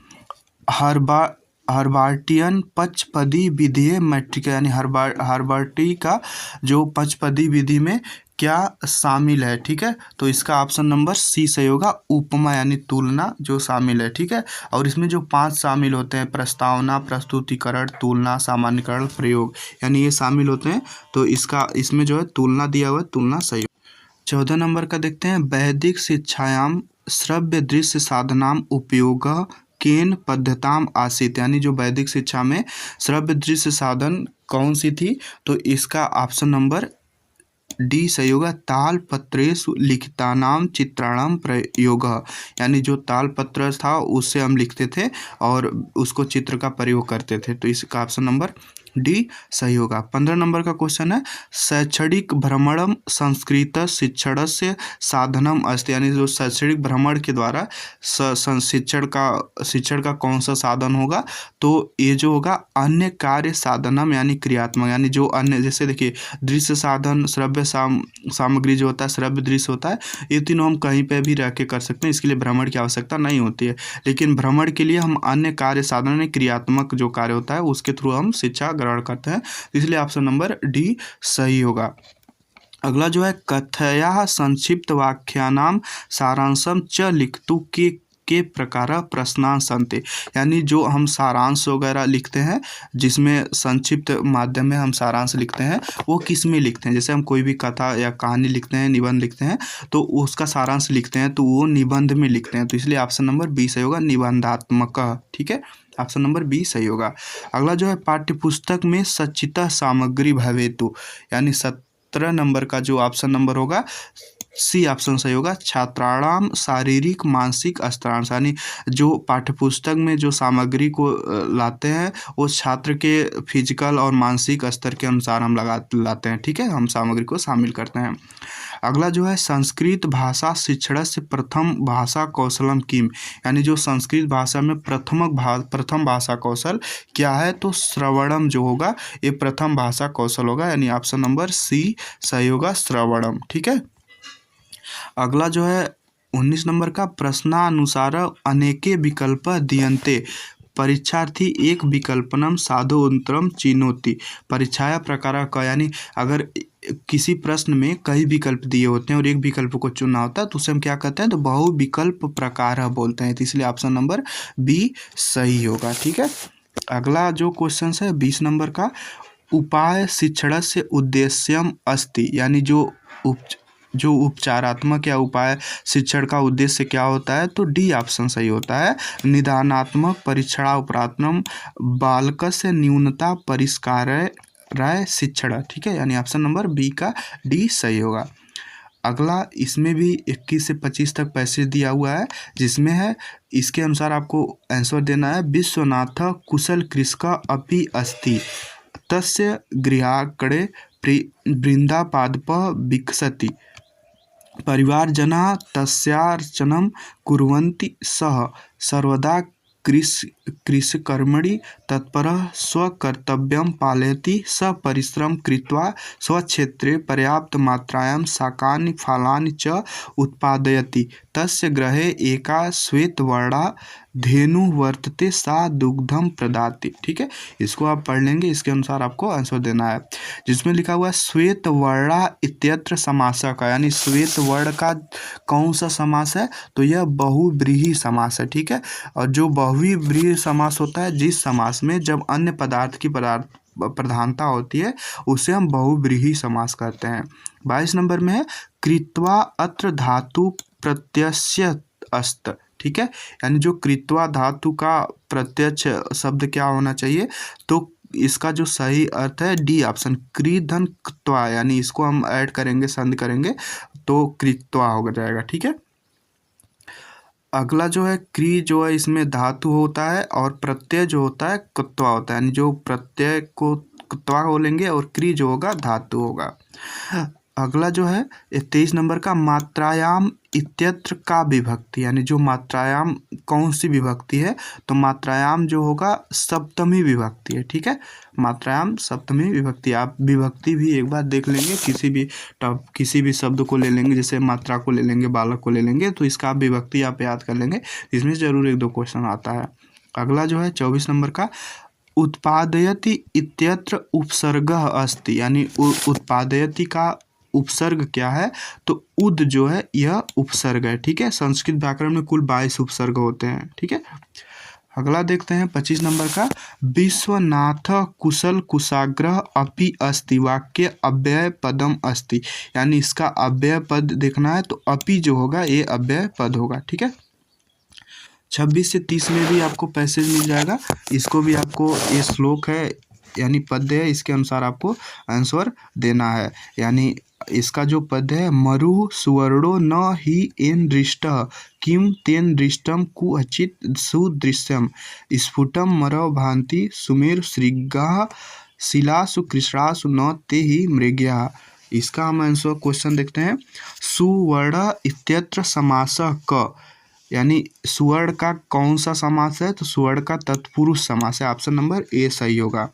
हर्बार्टियन पचपदी विधि मैट्रिका, यानी हर्बार्टी का जो पचपदी विधि में क्या शामिल है, ठीक है। तो इसका ऑप्शन नंबर सी सही होगा, उपमा यानी तुलना जो शामिल है, ठीक है। और इसमें जो 5 शामिल होते हैं, प्रस्तावना, प्रस्तुतिकरण, तुलना, सामान्यकरण, प्रयोग, यानी ये शामिल होते हैं। तो इसमें जो है तुलना दिया हुआ है, तुलना सही। 14 नंबर का देखते हैं, वैदिक शिक्षायाम श्रव्य दृश्य साधनाम उपयोग केन पद्धताम आसीत, यानी जो वैदिक शिक्षा में श्रव्य दृश्य साधन कौन सी थी, तो इसका ऑप्शन नंबर डी सही होगा, तालपत्रेषु लिखितानाम चित्राणाम प्रयोग, यानी जो तालपत्र था उससे हम लिखते थे और उसको चित्र का प्रयोग करते थे। तो इसका ऑप्शन नंबर डी सही होगा। 15 नंबर का क्वेश्चन है, शैक्षणिक भ्रमणम संस्कृत शिक्षण से साधनम अस्ति, यानी जो शैक्षणिक भ्रमण के द्वारा शिक्षण का कौन सा साधन होगा, तो ये जो होगा अन्य कार्य साधनम यानी क्रियात्मक, यानी जो अन्य, जैसे देखिए दृश्य साधन, श्रव्य सामग्री जो होता है, श्रव्य दृश्य होता है, ये तीनों हम कहीं पे भी रह के कर सकते हैं, इसके लिए भ्रमण की आवश्यकता नहीं होती है। लेकिन भ्रमण के लिए हम अन्य कार्य साधन, क्रियात्मक जो कार्य होता है उसके थ्रू हम शिक्षा ग्रहण करते हैं, इसलिए ऑप्शन नंबर डी सही होगा। अगला जो है, कथया संक्षिप्त वाक्यानाम सारांशम च लिखतु के प्रकार प्रश्नांश संते, यानी जो हम सारांश वगैरह लिखते हैं, जिसमें संक्षिप्त माध्यम में हम सारांश लिखते हैं, वो किस में लिखते हैं। जैसे हम कोई भी कथा या कहानी लिखते हैं, निबंध लिखते हैं, तो उसका सारांश लिखते हैं, तो वो निबंध में लिखते हैं। तो इसलिए ऑप्शन नंबर बी सही होगा, निबंधात्मक, ठीक है, ऑप्शन नंबर बी सही होगा। अगला जो है, पाठ्यपुस्तक में सचिता सामग्री भवेतु, यानी 17 नंबर का जो ऑप्शन नंबर होगा सी ऑप्शन सही होगा, छात्राणाम शारीरिक मानसिक स्तरांश, यानी जो पाठ्यपुस्तक में जो सामग्री को लाते हैं वो छात्र के फिजिकल और मानसिक स्तर के अनुसार हम लाते हैं, ठीक है, हम सामग्री को शामिल करते हैं। अगला जो है, संस्कृत भाषा शिक्षण से प्रथम भाषा कौशलम किम, यानी जो संस्कृत भाषा में प्रथम भाषा कौशल क्या है, तो श्रवणम जो होगा ये प्रथम भाषा कौशल होगा, यानी ऑप्शन नंबर सी सही होगा, श्रवणम, ठीक है। अगला जो है 19 नंबर का, प्रश्नानुसार अनेके विकल्प दीयन्ते परीक्षार्थी एक विकल्पनम साधोन्तरम चिनोति, परीक्षाया प्रकार का, यानी अगर किसी प्रश्न में कई विकल्प दिए होते हैं और एक विकल्प को चुनना होता है तो उसे हम क्या कहते हैं, तो बहुविकल्प प्रकार बोलते हैं, तो इसलिए ऑप्शन नंबर बी सही होगा, ठीक है। अगला जो क्वेश्चन है 20 नंबर का, उपाय शिक्षण से उद्देश्यम अस्ति, यानी जो उपचारात्मक या उपाय शिक्षण का उद्देश्य क्या होता है, तो डी ऑप्शन सही होता है, निदानात्मक परीक्षणापरात्मम बालकस्य न्यूनता परिष्काराय शिक्षण, ठीक है, यानी ऑप्शन नंबर बी का डी सही होगा। अगला, इसमें भी 21 से 25 तक पैसेज दिया हुआ है, जिसमें है इसके अनुसार आपको आंसर देना है, विश्वनाथ कुशल कृषक अपि अस्ति तस्य गृहाकड़े वृंदापादप विकसति परिवारजनाः तस्यार्चनं कुर्वन्ति सः सर्वदा कृषिकर्मणि तत्परः स्वकर्तव्यं पालयति स परिश्रम कृत्वा स्वक्षेत्रे पर्याप्त मात्रायां शाकानि फलानि च उत्पादयति तस्य गृहे एका श्वेतवर्णा धेनु वर्तते सा दुग्धम प्रदाति, ठीक है, इसको आप पढ़ लेंगे, इसके अनुसार आपको आंसर देना है। जिसमें लिखा हुआ है श्वेतवर्णा इत्यत्र समासः का, यानी श्वेत वर्ण का कौन सा समास है, तो यह बहुव्रीहि समास है, ठीक है। और जो बहुव्रीहि समास होता है, जिस समास में जब अन्य पदार्थ की प्रधानता होती है, उसे हम बहुव्रीहि समास कहते हैं। 22 नंबर में है, कृत्वा अत्र धातु प्रत्यस्य अस्त, ठीक है, यानी जो कृत्वा धातु का प्रत्यक्ष शब्द क्या होना चाहिए, तो इसका जो सही अर्थ है डी ऑप्शन, कृधन क्त्वा, यानी इसको हम ऐड करेंगे, संध करेंगे तो कृत्वा हो जाएगा, ठीक है। अगला जो है, क्री जो है इसमें धातु होता है और प्रत्यय जो होता है क्त्वा होता है, यानी जो प्रत्यय को क्त्वा बोलेंगे और क्री जो होगा धातु होगा। अगला जो है 23 नंबर का, मात्रायाम इत्यत्र का विभक्ति, यानी जो मात्रायाम कौन सी विभक्ति है, तो मात्रायाम जो होगा सप्तमी विभक्ति है, ठीक है, मात्रायाम सप्तमी विभक्ति। आप विभक्ति भी एक बार देख लेंगे, किसी भी शब्द को ले लेंगे, जैसे मात्रा को ले लेंगे, बालक को ले लेंगे, तो इसका आप विभक्ति आप याद कर लेंगे, इसमें जरूर 1-2 क्वेश्चन आता है। अगला जो है 24 नंबर का, उत्पादयति इत्यत्र उपसर्गः अस्ति, यानी उत्पादयति का उपसर्ग क्या है, तो उद जो है यह उपसर्ग है। ठीक है, संस्कृत व्याकरण में कुल 22 उपसर्ग होते हैं। ठीक है, अगला देखते हैं 25 नंबर का, विश्वनाथ कुशल कुशाग्रह अपि अस्ति, वाक्य अव्यय पदम अस्ति, यानी इसका अव्यय पद देखना है तो अपि जो होगा ये अव्यय पद होगा। ठीक है, 26 से 30 में भी आपको पैसेज मिल जाएगा, इसको भी आपको, ये श्लोक है यानी पद्य है, इसके अनुसार आपको आंसर देना है। यानी इसका जो पद है, मरु सुवर्णो न ही एन दृष्टः किम तेन दृष्टम कुअचित सुदृश्यम स्फुटम मरव भांति सुमेर श्रीगाः शिलासु कृष्णासु न ते ही मृग्या। इसका हम आंसर क्वेश्चन देखते हैं। सुवर्ण इत्यत्र समासः क, यानी सुवर्ण का कौन सा समास है, तो सुवर्ण का तत्पुरुष समास है। ऑप्शन नंबर ए सही होगा।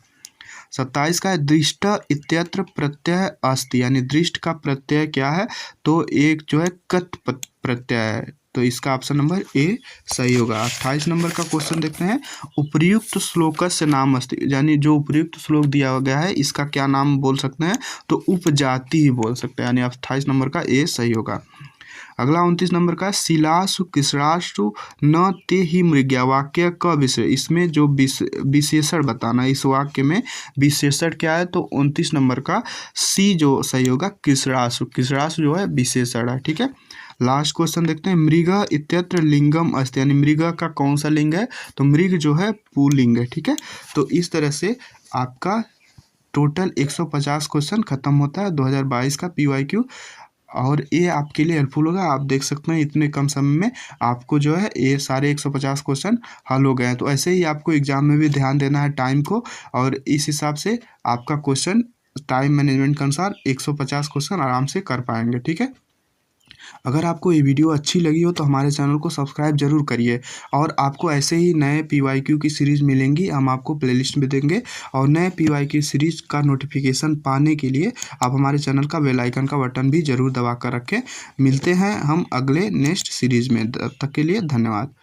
27 का है, दृष्ट इत्यत्र प्रत्यय अस्ति, यानी दृष्ट का प्रत्यय क्या है, तो एक जो है कत प्रत्यय है, तो इसका ऑप्शन नंबर ए सही होगा। 28 नंबर का क्वेश्चन देखते हैं, उपर्युक्त श्लोक से नाम अस्ति, यानी जो उपर्युक्त श्लोक दिया गया है इसका क्या नाम बोल सकते हैं, तो उपजाति ही बोल सकते हैं, यानी 28 नंबर का ए सही होगा। अगला 29 नंबर का, शिलासु कृष्णासु न ते ही मृग्या, वाक्य का विषय, इसमें जो विशेषण बताना है, इस वाक्य में विशेषण क्या है, तो 29 नंबर का सी जो सही होगा, कृष्णासु, कृष्णासु जो है विशेषण है। ठीक है, लास्ट क्वेश्चन देखते हैं, मृग इत्यत्र लिंगम अस्ति, यानी मृग का कौन सा लिंग है, तो मृग जो है पुल्लिंग है। ठीक है, तो इस तरह से आपका टोटल 150 क्वेश्चन खत्म होता है 2022 का PYQ, और ये आपके लिए हेल्पफुल होगा। आप देख सकते हैं इतने कम समय में आपको जो है ये सारे 150 क्वेश्चन हल हो गए हैं। तो ऐसे ही आपको एग्जाम में भी ध्यान देना है टाइम को, और इस हिसाब से आपका क्वेश्चन टाइम मैनेजमेंट के अनुसार 150 क्वेश्चन आराम से कर पाएंगे। ठीक है, अगर आपको ये वीडियो अच्छी लगी हो तो हमारे चैनल को सब्सक्राइब जरूर करिए, और आपको ऐसे ही नए PYQ की सीरीज़ मिलेंगी, हम आपको प्लेलिस्ट में देंगे, और नए PYQ सीरीज़ का नोटिफिकेशन पाने के लिए आप हमारे चैनल का बेल आइकन का बटन भी जरूर दबा कर रखें। मिलते हैं हम अगले नेक्स्ट सीरीज़ में, तब तक के लिए धन्यवाद।